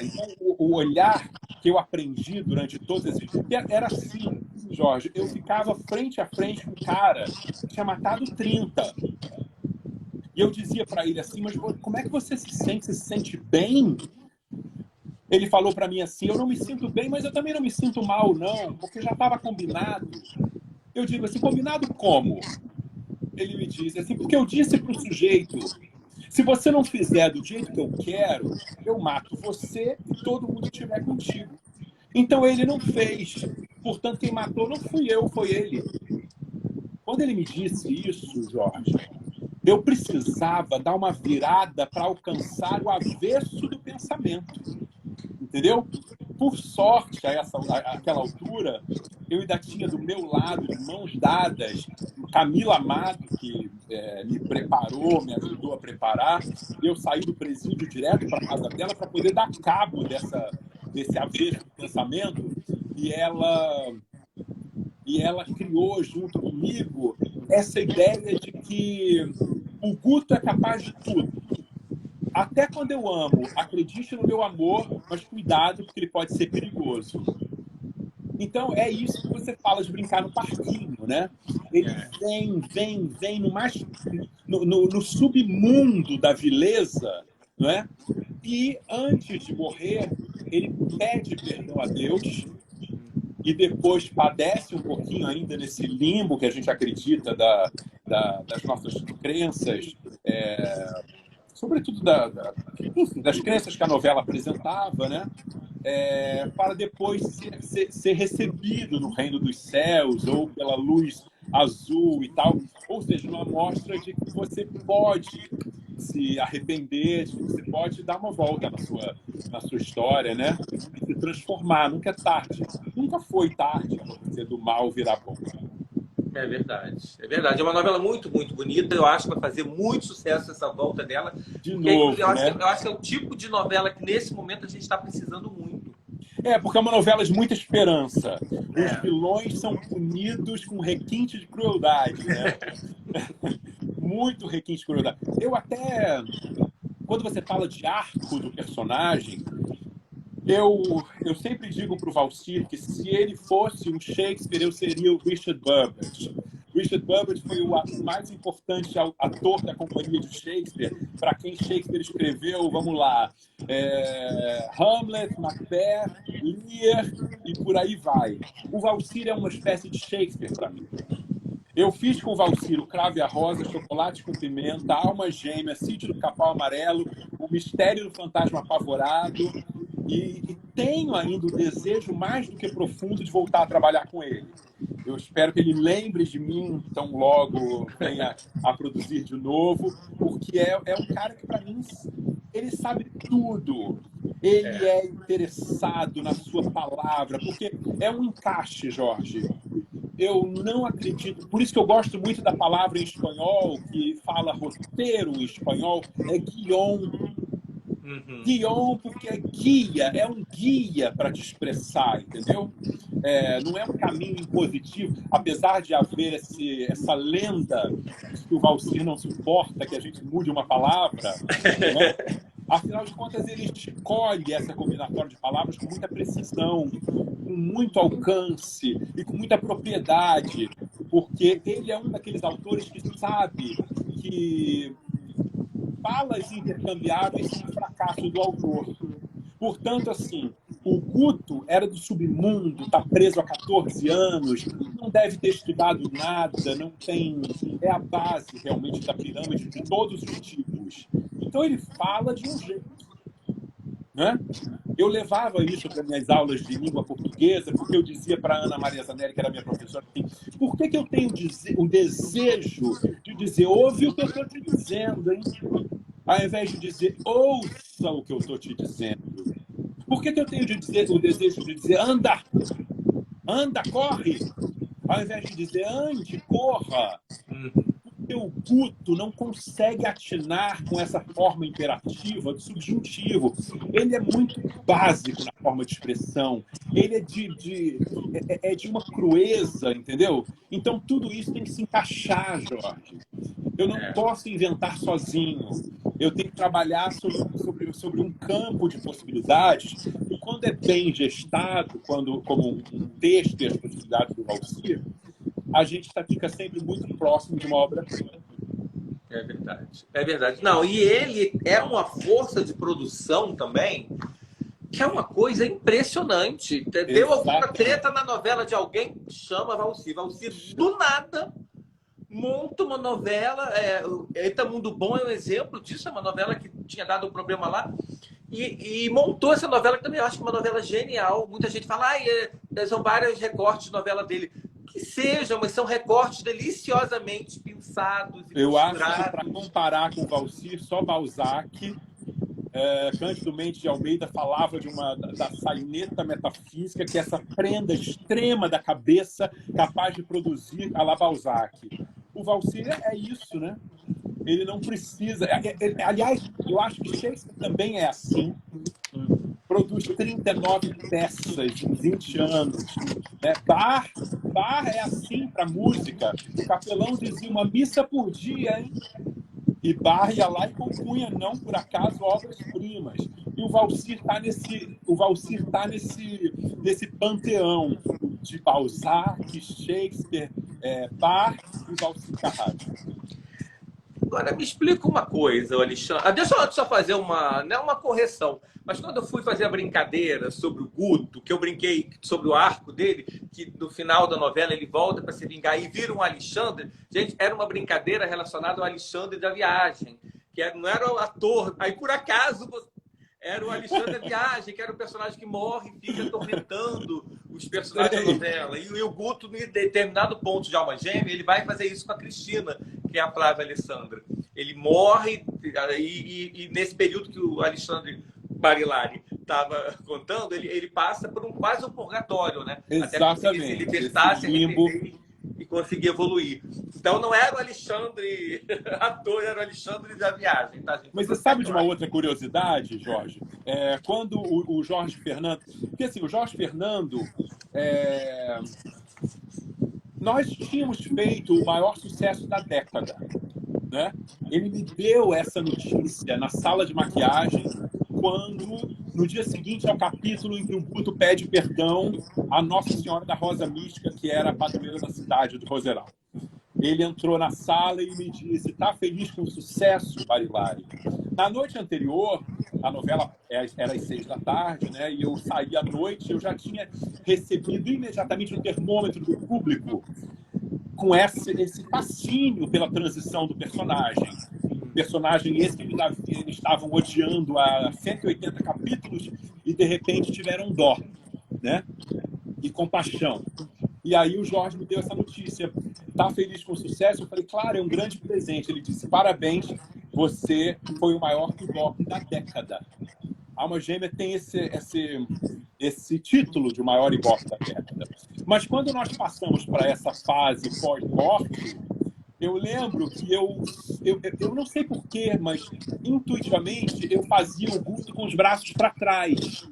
Então, o olhar que eu aprendi durante todos esses dias era assim, Jorge. Eu ficava frente a frente com um cara que tinha matado 30. E eu dizia para ele assim, mas como é que você se sente? Você se sente bem? Ele falou para mim assim, eu não me sinto bem, mas eu também não me sinto mal, não, porque já estava combinado. Eu digo assim, combinado como? Ele me diz assim, porque eu disse para o sujeito, se você não fizer do jeito que eu quero, eu mato você e todo mundo que estiver contigo. Então ele não fez, portanto quem matou não fui eu, foi ele. Quando ele me disse isso, Jorge, eu precisava dar uma virada para alcançar o avesso do pensamento. entendeu? Por sorte, àquela altura, eu ainda tinha do meu lado, de mãos dadas, Camila Amado, que me preparou, me ajudou a preparar. Eu saí do presídio direto para a casa dela para poder dar cabo desse avesso de pensamento. E ela criou junto comigo essa ideia de que o Guto é capaz de tudo. Até quando eu amo, acredite no meu amor, mas cuidado, porque ele pode ser perigoso. Então, é isso que você fala de brincar no parquinho, né? Ele vem no submundo da vileza, não é? E, antes de morrer, ele pede perdão a Deus e depois padece um pouquinho ainda nesse limbo que a gente acredita das nossas crenças, sobretudo enfim, das crenças que a novela apresentava, né? Para depois ser recebido no reino dos céus ou pela luz azul e tal. Ou seja, uma mostra de que você pode se arrepender, de que você pode dar uma volta na sua história, né? E se transformar. Nunca é tarde. Nunca foi tarde para você do mal virar bom. É verdade, é verdade. É uma novela muito, muito bonita. Eu acho que vai fazer muito sucesso essa volta dela. De novo, eu acho, né? eu acho que é o tipo de novela que, nesse momento, a gente está precisando muito. Porque é uma novela de muita esperança. Os vilões são punidos com requinte de crueldade, né? Muito requinte de crueldade. Quando você fala de arco do personagem, eu sempre digo para o Valcir que se ele fosse um Shakespeare, eu seria o Richard Burbage. Richard Burbage foi o mais importante ator da companhia de Shakespeare, para quem Shakespeare escreveu, vamos lá, Hamlet, Macbeth, Lear e por aí vai. O Valcir é uma espécie de Shakespeare para mim. Eu fiz com o Valcir o Cravo e a Rosa, Chocolate com Pimenta, Alma Gêmea, Sítio do Capão Amarelo, O Mistério do Fantasma Apavorado, e tenho ainda o desejo mais do que profundo de voltar a trabalhar com ele. Eu espero que ele lembre de mim tão logo venha a produzir de novo, porque é um cara que, para mim, ele sabe tudo. Ele é interessado na sua palavra, porque é um encaixe, Jorge. Eu não acredito, por isso que eu gosto muito da palavra em espanhol, que fala roteiro em espanhol, é guion. Guion, porque é guia, é um guia para te expressar, entendeu? Não é um caminho impositivo, apesar de haver essa lenda que o Valcir não suporta que a gente mude uma palavra, né? Afinal de contas, ele escolhe essa combinatória de palavras com muita precisão, com muito alcance e com muita propriedade, porque ele é um daqueles autores que sabe que falas intercambiáveis são um fracasso do autor. Portanto, assim, o Guto era do submundo, está preso há 14 anos, não deve ter estudado nada, não tem... É a base, realmente, da pirâmide de todos os tipos. Então, ele fala de um jeito, né? Eu levava isso para minhas aulas de língua portuguesa, porque eu dizia para a Ana Maria Zanelli, que era minha professora, assim, por que eu tenho o desejo de dizer, ouve o que eu estou te dizendo, hein? Ao invés de dizer, ouça o que eu estou te dizendo. Por que eu tenho o desejo de dizer, anda, corre, ao invés de dizer, ande, corra? Porque o Guto não consegue atinar com essa forma imperativa do subjuntivo. Ele é muito básico na forma de expressão. Ele é de uma crueza, entendeu? Então, tudo isso tem que se encaixar, Jorge. Eu não posso inventar sozinho. Eu tenho que trabalhar sobre um campo de possibilidades. E quando é bem gestado, como um texto e as possibilidades do Valcir, a gente fica sempre muito próximo de uma obra-prima. É verdade. É verdade. Não, e ele é uma força de produção também, que é uma coisa impressionante. Deu alguma treta na novela de alguém, chama Valcir. Valcir, do nada, monta uma novela. Eita Mundo Bom é um exemplo disso, é uma novela que tinha dado um problema lá. E montou essa novela, que também eu acho que é uma novela genial. Muita gente fala, são vários recortes de novela dele. Que sejam, mas são recortes deliciosamente pensados e eu acho que, para comparar com o Valcir, só Balzac Cândido Mendes de Almeida falava da saineta metafísica, que é essa prenda extrema da cabeça capaz de produzir à la Balzac. O Valsir é isso, né? Ele não precisa... Aliás, eu acho que Shakespeare também é assim. Produz 39 peças em 20 anos. Né? Bach é assim para música. O capelão dizia uma missa por dia, hein? E Bach ia lá e compunha, não por acaso, obras-primas. E o Valsir está nesse panteão de Balzac, Shakespeare, Bach e Valsir Carrasco. Agora, me explica uma coisa, Alexandre. Deixa eu só fazer não é uma correção, mas quando eu fui fazer a brincadeira sobre o Guto, que eu brinquei sobre o arco dele, que no final da novela ele volta para se vingar e vira um Alexandre, gente, era uma brincadeira relacionada ao Alexandre da Viagem, não era o ator. Aí, por acaso, era o Alexandre da Viagem, que era o personagem que morre e fica atormentando os personagens da novela. E o Guto, em determinado ponto de Alma Gêmea, ele vai fazer isso com a Cristina, que é a Flávia Alessandra. Ele morre e nesse período que o Alexandre Barilari estava contando, ele passa por quase um purgatório, né? Exatamente. Até conseguir se libertar, se arrepender e conseguir evoluir. Então não era o Alexandre ator, era o Alexandre da Viagem. Tá, gente? Mas você sabe de uma outra curiosidade, Jorge? Quando o Jorge Fernando... Porque assim, o Jorge Fernando... Nós tínhamos feito o maior sucesso da década. Né? Ele me deu essa notícia na sala de maquiagem quando, no dia seguinte ao capítulo em que o Guto pede perdão à Nossa Senhora da Rosa Mística, que era a padroeira da cidade de Roseral. Ele entrou na sala e me disse: está feliz com o sucesso, Barilari? Na noite anterior, a novela era às 6 da tarde, né? E eu saí à noite, eu já tinha recebido imediatamente o termômetro do público com esse fascínio pela transição do personagem. Personagem esse que eles estavam odiando há 180 capítulos e, de repente, tiveram dó, né? E compaixão. E aí o Jorge me deu essa notícia. Tá feliz com o sucesso? Eu falei, claro, é um grande presente. Ele disse, parabéns, você foi o maior Ibope da década. Alma Gêmea tem esse título de maior Ibope da década. Mas quando nós passamos para essa fase pós-morte, eu lembro que eu não sei porquê, mas intuitivamente eu fazia o Guto com os braços para trás.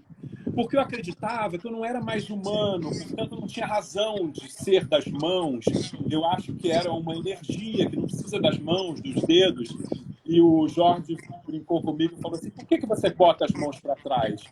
Porque eu acreditava que eu não era mais humano, portanto não tinha razão de ser das mãos. Eu acho que era uma energia que não precisa das mãos, dos dedos. E o Jorge brincou comigo e falou assim, por que você bota as mãos para trás?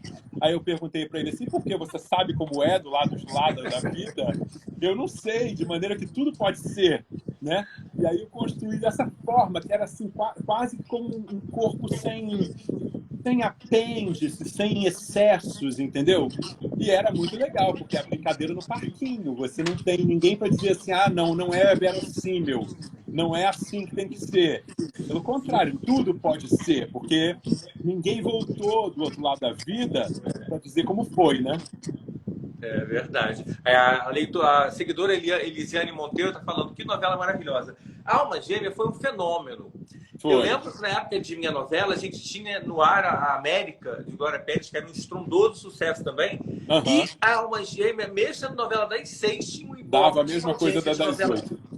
Aí eu perguntei para ele assim, porque você sabe como é do lado de lá da vida? Eu não sei, de maneira que tudo pode ser, né? E aí eu construí dessa forma, que era assim, quase como um corpo sem apêndice, sem excessos, entendeu? E era muito legal, porque é a brincadeira no parquinho. Você não tem ninguém para dizer assim, não é verossímil, não é assim que tem que ser. Pelo contrário, tudo pode ser, porque ninguém voltou do outro lado da vida para dizer como foi, né? É verdade. A seguidora Elisiane Monteiro está falando que novela maravilhosa. Alma Gêmea foi um fenômeno. Foi. Eu lembro que na época de minha novela, a gente tinha no ar a América, de Glória Pérez, que era um estrondoso sucesso também. Uhum. E a Alma Gêmea, mesmo sendo novela das 6, tinha um Ibope. Dava a mesma coisa das 8.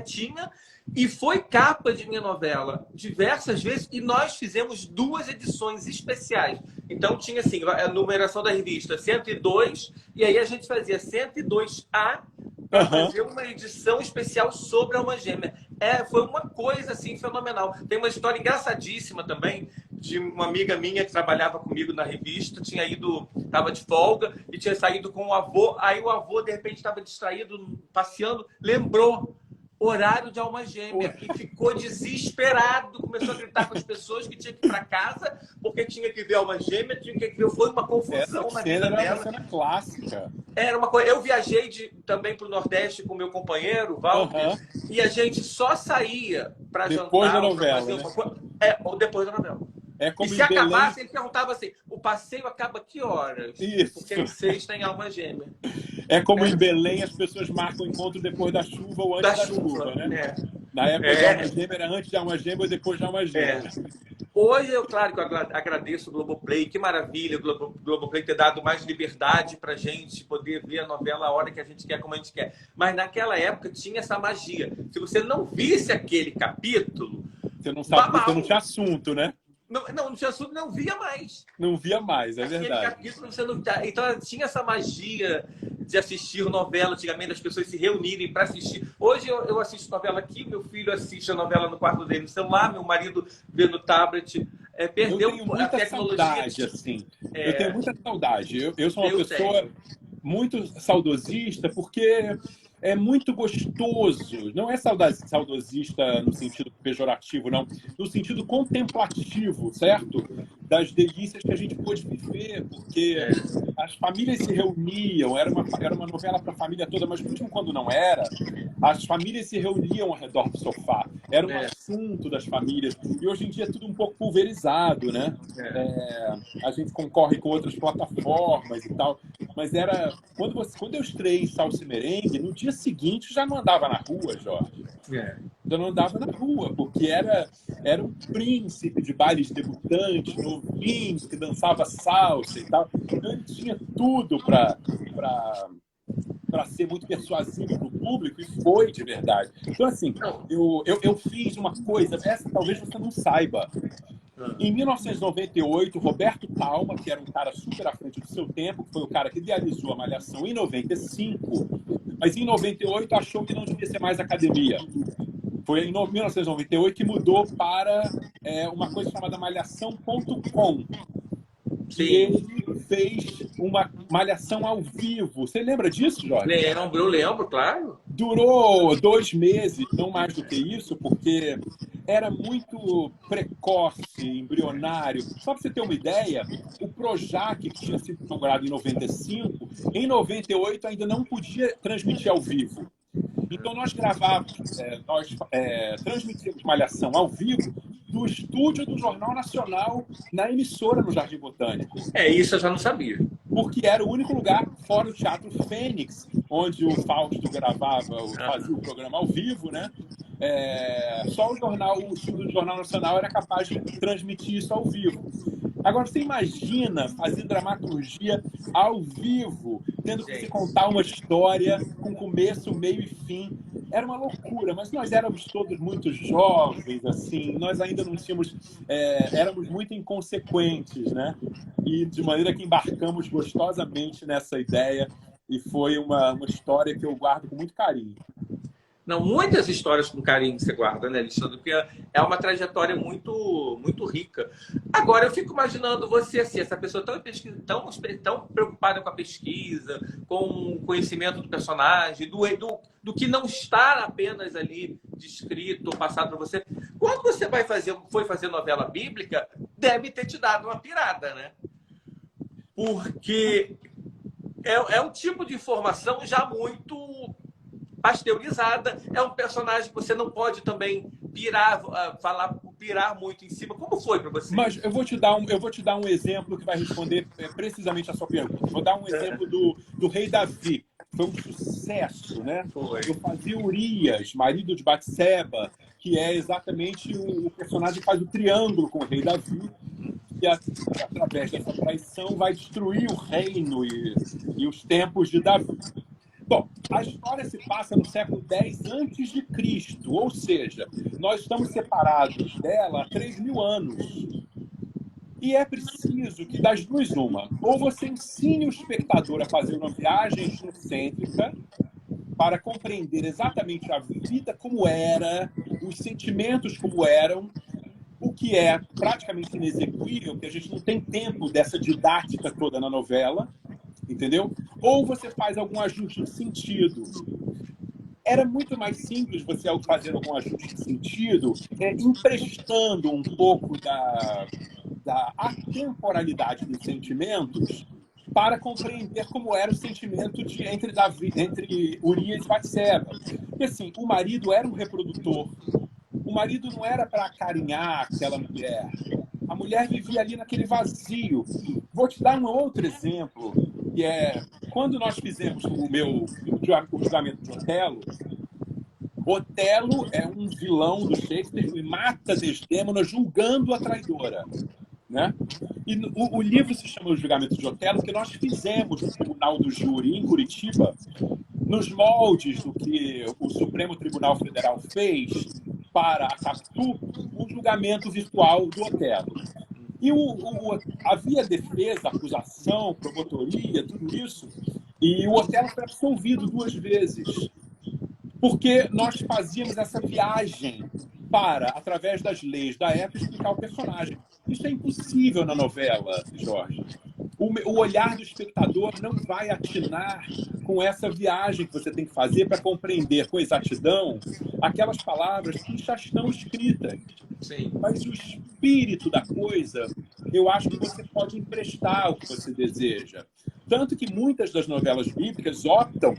Tinha, e foi capa de minha novela diversas vezes, e nós fizemos 2 edições especiais. Então tinha assim, a numeração da revista 102, e aí a gente fazia 102A para fazer uma edição especial sobre a Alma Gêmea. Foi uma coisa assim fenomenal. Tem uma história engraçadíssima também de uma amiga minha que trabalhava comigo na revista, estava de folga e tinha saído com o avô. Aí o avô de repente estava distraído, passeando, lembrou horário de Alma Gêmea e ficou desesperado, começou a gritar com as pessoas que tinha que ir para casa porque tinha que ver Alma Gêmea, tinha que ver. Foi uma confusão na vida dela. Era uma cena clássica. Era uma coisa. Eu viajei também para o Nordeste com meu companheiro, Walter, e a gente só saía para jantar. Depois da novela, né? Ou depois da novela. Como e se acabasse, ele perguntava assim, o passeio acaba que horas? Isso. Porque em 6 tem Alma Gêmea. É como em Belém as pessoas marcam o encontro depois da chuva ou antes da chuva, né? Na época, de Alma Gêmea era antes de Alma Gêmea e depois de Alma Gêmea. Hoje, claro que eu agradeço o Globoplay, que maravilha o Globoplay ter dado mais liberdade pra gente poder ver a novela a hora que a gente quer, como a gente quer. Mas naquela época tinha essa magia. Se você não visse aquele capítulo, Você não sabe, você não tinha assunto, né? não tinha assunto, não via mais. Não via mais, é Aquele verdade. capítulo você não... Então tinha essa magia de assistir novela. Antigamente as pessoas se reunirem para assistir. Hoje eu assisto novela aqui, meu filho assiste a novela no quarto dele no celular, meu marido vê no tablet. Perdeu Eu tenho a muita tecnologia. saudade, assim. Eu tenho muita saudade. Eu sou uma Eu pessoa tenho. muito saudosista porque é muito gostoso. Não é saudosista no sentido pejorativo, não. No sentido contemplativo, certo? Das delícias que a gente pôde viver, porque as famílias se reuniam, era uma novela para a família toda, mas mesmo quando não era, as famílias se reuniam ao redor do sofá. Era um assunto das famílias. E hoje em dia é tudo um pouco pulverizado, né? A gente concorre com outras plataformas e tal. Mas era... Quando eu estreiei em Salsa e Merengue, no dia seguinte já não andava na rua, Jorge. Já não andava na rua, porque era um príncipe de bailes debutantes, novinho, que dançava salsa e tal. Então ele tinha tudo para ser muito persuasivo para o público, e foi de verdade. Então, assim, eu fiz uma coisa, essa talvez você não saiba. Em 1998, Roberto Talma, que era um cara super à frente do seu tempo, que foi o cara que idealizou a Malhação em 95, mas em 98 achou que não devia ser mais academia. Foi em 1998 que mudou para uma coisa chamada Malhação.com. Que ele fez uma malhação ao vivo. Você lembra disso, Jorge? Eu lembro, claro. Durou 2 meses, não mais do que isso, porque era muito precoce, embrionário. Só para você ter uma ideia, o Projac, que tinha sido inaugurado em 95, em 98 ainda não podia transmitir ao vivo. Então nós gravávamos, nós transmitíamos Malhação ao vivo do estúdio do Jornal Nacional na emissora no Jardim Botânico. Isso eu já não sabia. Porque era o único lugar, fora o Teatro Fênix, onde o Fausto fazia o programa ao vivo, né? Só o estúdio do Jornal Nacional era capaz de transmitir isso ao vivo. Agora, você imagina fazer dramaturgia ao vivo, tendo que se contar uma história com começo, meio e fim. Era uma loucura, mas nós éramos todos muito jovens, assim, nós ainda não tínhamos... éramos muito inconsequentes, né? E de maneira que embarcamos gostosamente nessa ideia, e foi uma história que eu guardo com muito carinho. Não, muitas histórias com carinho você guarda, né, Alexandre? Porque é uma trajetória muito, muito rica. Agora, eu fico imaginando você, assim, essa pessoa tão preocupada com a pesquisa, com o conhecimento do personagem, do que não está apenas ali descrito ou passado para você. Quando você foi fazer novela bíblica, deve ter te dado uma pirada, né? Porque é um tipo de informação já muito pasteurizada, é um personagem que você não pode também pirar muito em cima. Como foi para você? Mas eu vou te dar um exemplo que vai responder precisamente a sua pergunta. Vou dar um exemplo do rei Davi. Foi um sucesso, né? Eu fazia Urias, marido de Batseba, que é exatamente o personagem que faz o triângulo com o rei Davi, que através dessa traição vai destruir o reino e os tempos de Davi. Bom, a história se passa no século X a.C., ou seja, nós estamos separados dela há 3.000 anos. E é preciso que, das duas, uma, ou você ensine o espectador a fazer uma viagem etnocêntrica para compreender exatamente a vida como era, os sentimentos como eram, o que é praticamente inexequível, porque a gente não tem tempo dessa didática toda na novela, entendeu? Ou você faz algum ajuste de sentido. Era muito mais simples você fazer algum ajuste de sentido, emprestando um pouco da atemporalidade dos sentimentos para compreender como era o sentimento entre Urias e Batseba. Porque, assim, o marido era um reprodutor. O marido não era para acarinhar aquela mulher. A mulher vivia ali naquele vazio. Vou te dar um outro exemplo, que é quando nós fizemos o julgamento de Otelo, Otelo é um vilão do Shakespeare que mata Desdémona julgando a traidora, né? E o livro se chama O Julgamento de Otelo, que nós fizemos no Tribunal do Júri, em Curitiba, nos moldes do que o Supremo Tribunal Federal fez para a Capitu, um julgamento virtual do Otelo. E havia defesa, acusação, promotoria, tudo isso, e o Otelo foi absolvido 2 vezes, porque nós fazíamos essa viagem para, através das leis da época, explicar o personagem. Isso é impossível na novela, Jorge. O olhar do espectador não vai atinar com essa viagem que você tem que fazer para compreender com exatidão aquelas palavras que já estão escritas. Sim. Mas o espírito da coisa, eu acho que você pode emprestar o que você deseja. Tanto que muitas das novelas bíblicas optam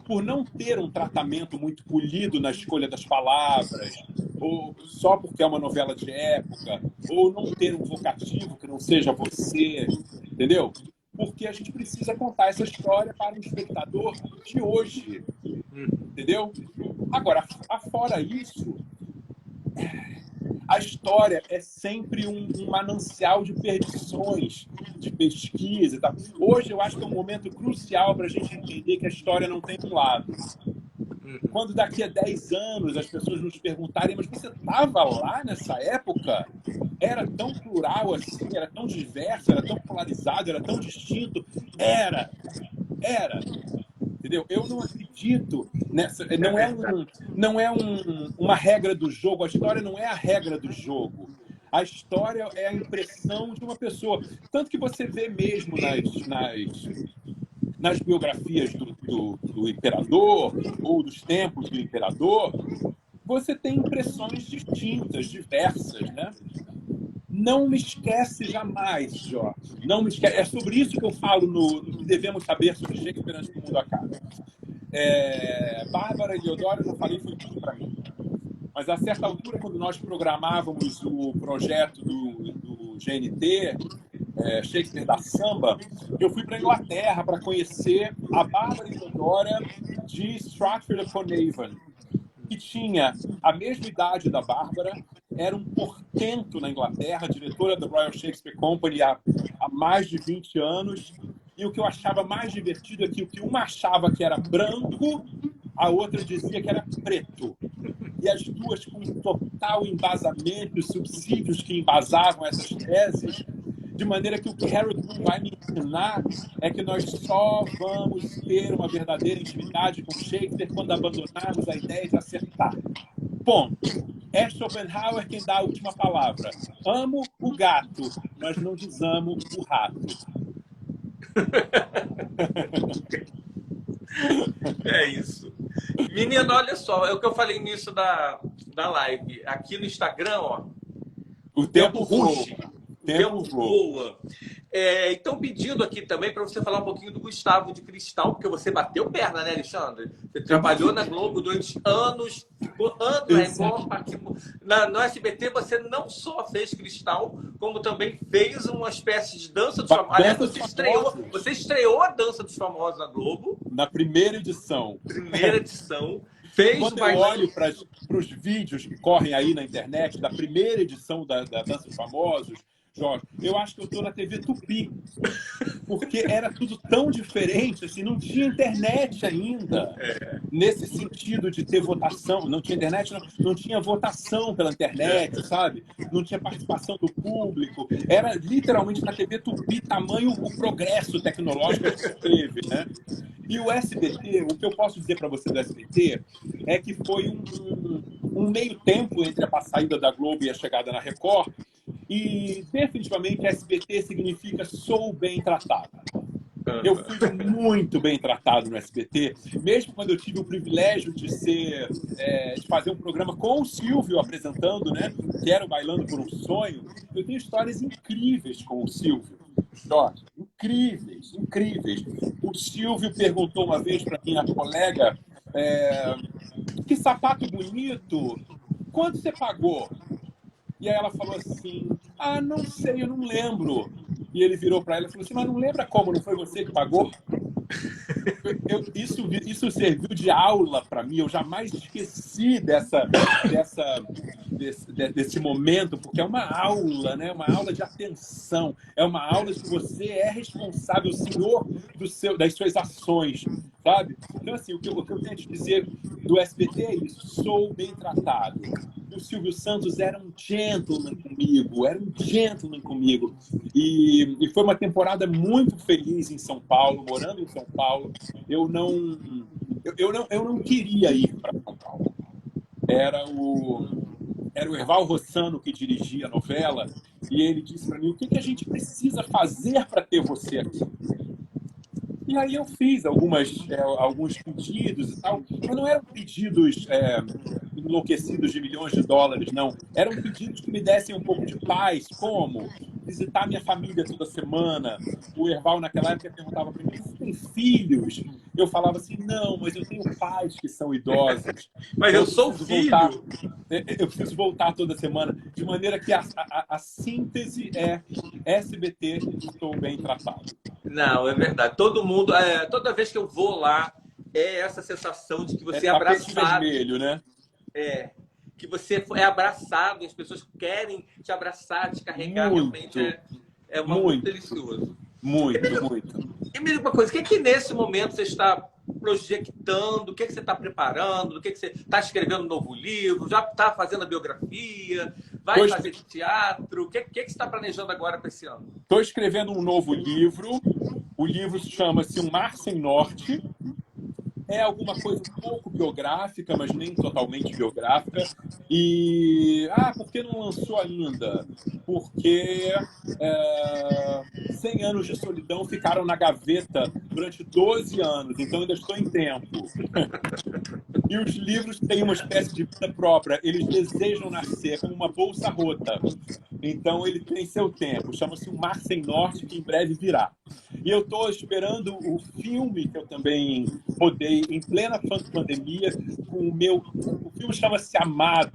por não ter um tratamento muito polido na escolha das palavras, ou só porque é uma novela de época, ou não ter um vocativo que não seja você, entendeu? Porque a gente precisa contar essa história para um espectador de hoje, entendeu? Agora, afora isso, a história é sempre um manancial de perdições, de pesquisa e tal. Hoje eu acho que é um momento crucial para a gente entender que a história não tem um lado. Quando daqui a 10 anos as pessoas nos perguntarem, mas você estava lá nessa época? Era tão plural assim, era tão diverso, era tão polarizado, era tão distinto? Era. Entendeu? Eu não acredito nessa. Não é uma regra do jogo. A história não é a regra do jogo. A história é a impressão de uma pessoa. Tanto que você vê mesmo nas biografias do imperador ou dos tempos do imperador, você tem impressões distintas, diversas, né? Não me esquece jamais, Jorge. Não me esquece. É sobre isso que eu falo no que devemos saber sobre Shakespeare antes que o mundo acabe. Bárbara e Deodoro, eu já falei, foi tudo para mim. Mas a certa altura, quando nós programávamos o projeto do GNT, Shakespeare da Samba, eu fui para a Inglaterra para conhecer a Bárbara e Deodoro de Stratford-upon-Avon, que tinha a mesma idade da Bárbara, era um portento na Inglaterra, diretora da Royal Shakespeare Company há mais de 20 anos. E o que eu achava mais divertido é que o que uma achava que era branco, a outra dizia que era preto. E as duas com total embasamento e subsídios que embasavam essas teses, de maneira que o que Harold Bloom vai me ensinar é que nós só vamos ter uma verdadeira intimidade com Shakespeare quando abandonarmos a ideia de acertar. Ponto. É Schopenhauer quem dá a última palavra. Amo o gato, mas não desamo o rato. É isso. Menino, olha só, é o que eu falei nisso da live. Aqui no Instagram, ó. O tempo ruge. O tempo voa. voa. Então, pedindo aqui também para você falar um pouquinho do Gustavo de Cristal, porque você bateu perna, né, Alexandre? Você trabalhou na Globo durante anos, ficou anos na Record, participou. No SBT você não só fez Cristal, como também fez uma espécie de dança dos famosos. Aliás, você estreou a Dança dos Famosos na Globo. Na primeira edição. Quando eu olho para os vídeos que correm aí na internet da primeira edição da Dança dos Famosos, Jorge, eu acho que eu estou na TV Tupi, porque era tudo tão diferente, assim, não tinha internet ainda, nesse sentido de ter votação, não tinha internet, não tinha votação pela internet, sabe? Não tinha participação do público, era literalmente na TV Tupi, tamanho o progresso tecnológico que teve, né? E o SBT, o que eu posso dizer para você do SBT é que foi um meio tempo entre a saída da Globo e a chegada na Record, e definitivamente SBT significa sou bem tratado. Eu fui muito bem tratado no SBT, mesmo quando eu tive o privilégio de fazer um programa com o Silvio apresentando, né? Que era o Bailando por um Sonho. Eu tenho histórias incríveis com o Silvio. Jorge, incríveis. O Silvio perguntou uma vez para minha colega, que sapato bonito, quanto você pagou? E aí ela falou assim, não sei, eu não lembro. E ele virou para ela e falou assim, mas não lembra como? Não foi você que pagou? Isso serviu de aula para mim. Eu jamais esqueci desse momento, porque é uma aula, né? Uma aula de atenção. É uma aula de que você é responsável, senhor das suas ações, sabe? Então, assim, o que eu tenho a te dizer do SBT é isso. Sou bem tratado. O Silvio Santos era um gentleman comigo. E foi uma temporada muito feliz em São Paulo, morando em São Paulo. Eu não queria ir para São Paulo. Era o Erval Rossano que dirigia a novela, e ele disse para mim: o que a gente precisa fazer para ter você aqui? E aí eu fiz alguns pedidos e tal, mas não eram pedidos enlouquecidos de milhões de dólares, não. Eram pedidos que me dessem um pouco de paz, como visitar minha família toda semana. O Erval, naquela época, perguntava para mim: você tem filhos? Eu falava assim: não, mas eu tenho pais que são idosos. Mas eu sou filho. Eu preciso voltar toda semana. De maneira que a síntese é SBT, estou bem tratado. Não, é verdade. Todo mundo, toda vez que eu vou lá, é essa sensação de que você é abraçado. Vermelho, né? Que você é abraçado, as pessoas querem te abraçar, te carregar, realmente muito delicioso. Muito. E me diga uma coisa, o que nesse momento você está projetando, o que você está preparando, o que você está escrevendo um novo livro, já está fazendo a biografia, vai fazer teatro, o que você está planejando agora para esse ano? Estou escrevendo um novo livro, o livro chama-se Um Mar Sem Norte. É alguma coisa um pouco biográfica, mas nem totalmente biográfica. Por que não lançou ainda? Porque 100 anos de solidão ficaram na gaveta durante 12 anos, então ainda estou em tempo. E os livros têm uma espécie de vida própria, eles desejam nascer como uma bolsa rota. Então ele tem seu tempo, chama-se Um Mar Sem Norte, que em breve virá. E eu estou esperando o filme que eu também rodei em plena pandemia com o filme chama-se Amado,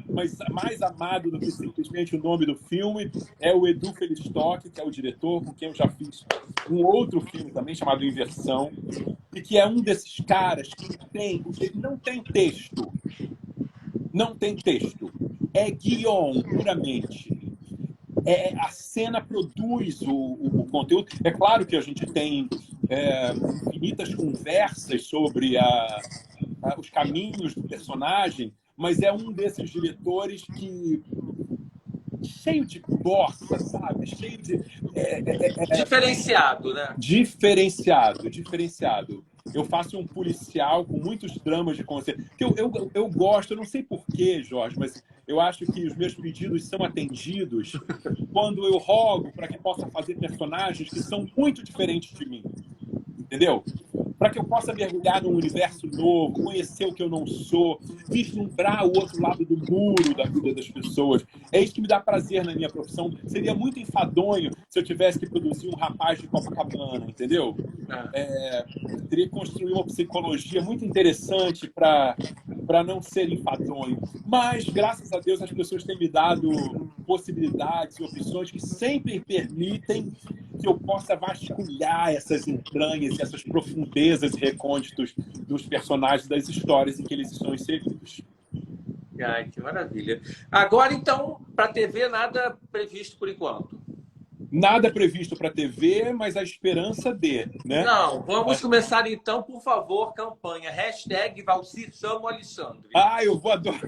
mas mais amado do que simplesmente o nome do filme é o Edu Felistock, que é o diretor, com quem eu já fiz um outro filme também chamado Inversão, e que é um desses caras que não tem texto. Não tem texto. É guion, puramente. A cena produz o conteúdo. É claro que a gente tem infinitas conversas sobre os caminhos do personagem, mas é um desses diretores que cheio de bossa, sabe? Cheio de... Diferenciado, né? Diferenciado. Eu faço um policial com muitos dramas de consciência. Eu gosto, eu não sei porquê, Jorge, mas eu acho que os meus pedidos são atendidos quando eu rogo para que possa fazer personagens que são muito diferentes de mim. Entendeu? Para que eu possa mergulhar num universo novo, conhecer o que eu não sou, vislumbrar o outro lado do muro da vida das pessoas. É isso que me dá prazer na minha profissão. Seria muito enfadonho se eu tivesse que produzir um rapaz de Copacabana, entendeu? Teria que construir uma psicologia muito interessante para não ser enfadonho. Mas, graças a Deus, as pessoas têm me dado possibilidades e opções que sempre permitem que eu possa vasculhar essas entranhas, essas profundezas e recônditos dos personagens, das histórias em que eles estão inseridos. Ai, que maravilha. Agora, então, para a TV, nada previsto por enquanto? Nada previsto para a TV, mas a esperança de, né? Não, vamos começar então, por favor, campanha. #Valcir Samo Alexandre. Eu vou adorar.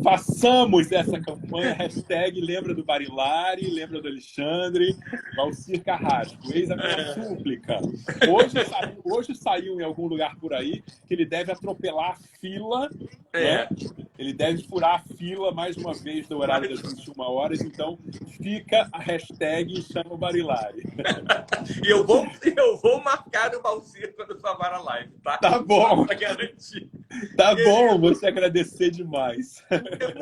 Façamos essa campanha, #lembra do Barilari, lembra do Alexandre, Valcir Carrasco. Eis a minha súplica. Hoje saiu em algum lugar por aí que ele deve atropelar a fila, né? Ele deve furar a fila mais uma vez do horário das 21 horas, então fica a #chama o Barilari. E eu vou marcar o Valcir quando acabar a live, tá? Tá bom. Pra garantir. Tá bom, vou te agradecer demais.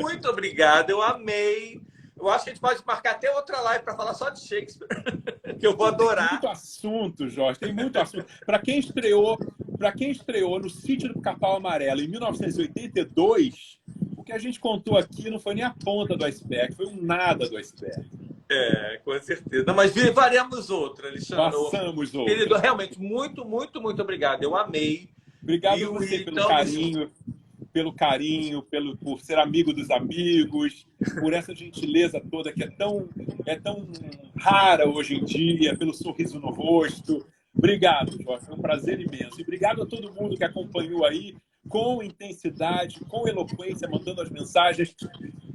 Muito obrigado, eu amei. Eu acho que a gente pode marcar até outra live para falar só de Shakespeare, que eu vou adorar. Tem muito assunto, Jorge, tem muito assunto. Para quem estreou no Sítio do Pica-Pau Amarelo em 1982, o que a gente contou aqui não foi nem a ponta do iceberg, foi um nada do iceberg. Com certeza. Não, mas faremos outro, Alexandre. Façamos Querido, outro. realmente, muito, muito, muito obrigado. Eu amei. Obrigado a Viu? você E tamo junto. pelo carinho, por ser amigo dos amigos, por essa gentileza toda que é tão rara hoje em dia, pelo sorriso no rosto. Obrigado, Jorge. Foi um prazer imenso. E obrigado a todo mundo que acompanhou aí com intensidade, com eloquência, mandando as mensagens.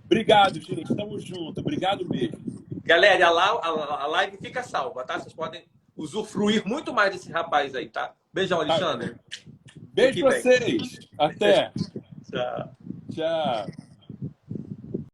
Obrigado, gente. Estamos juntos. Obrigado mesmo. Galera, a live fica salva, tá? Vocês podem usufruir muito mais desse rapaz aí, tá? Beijão, Alexandre. Beijo pra vocês. Até. Tchau. Tchau.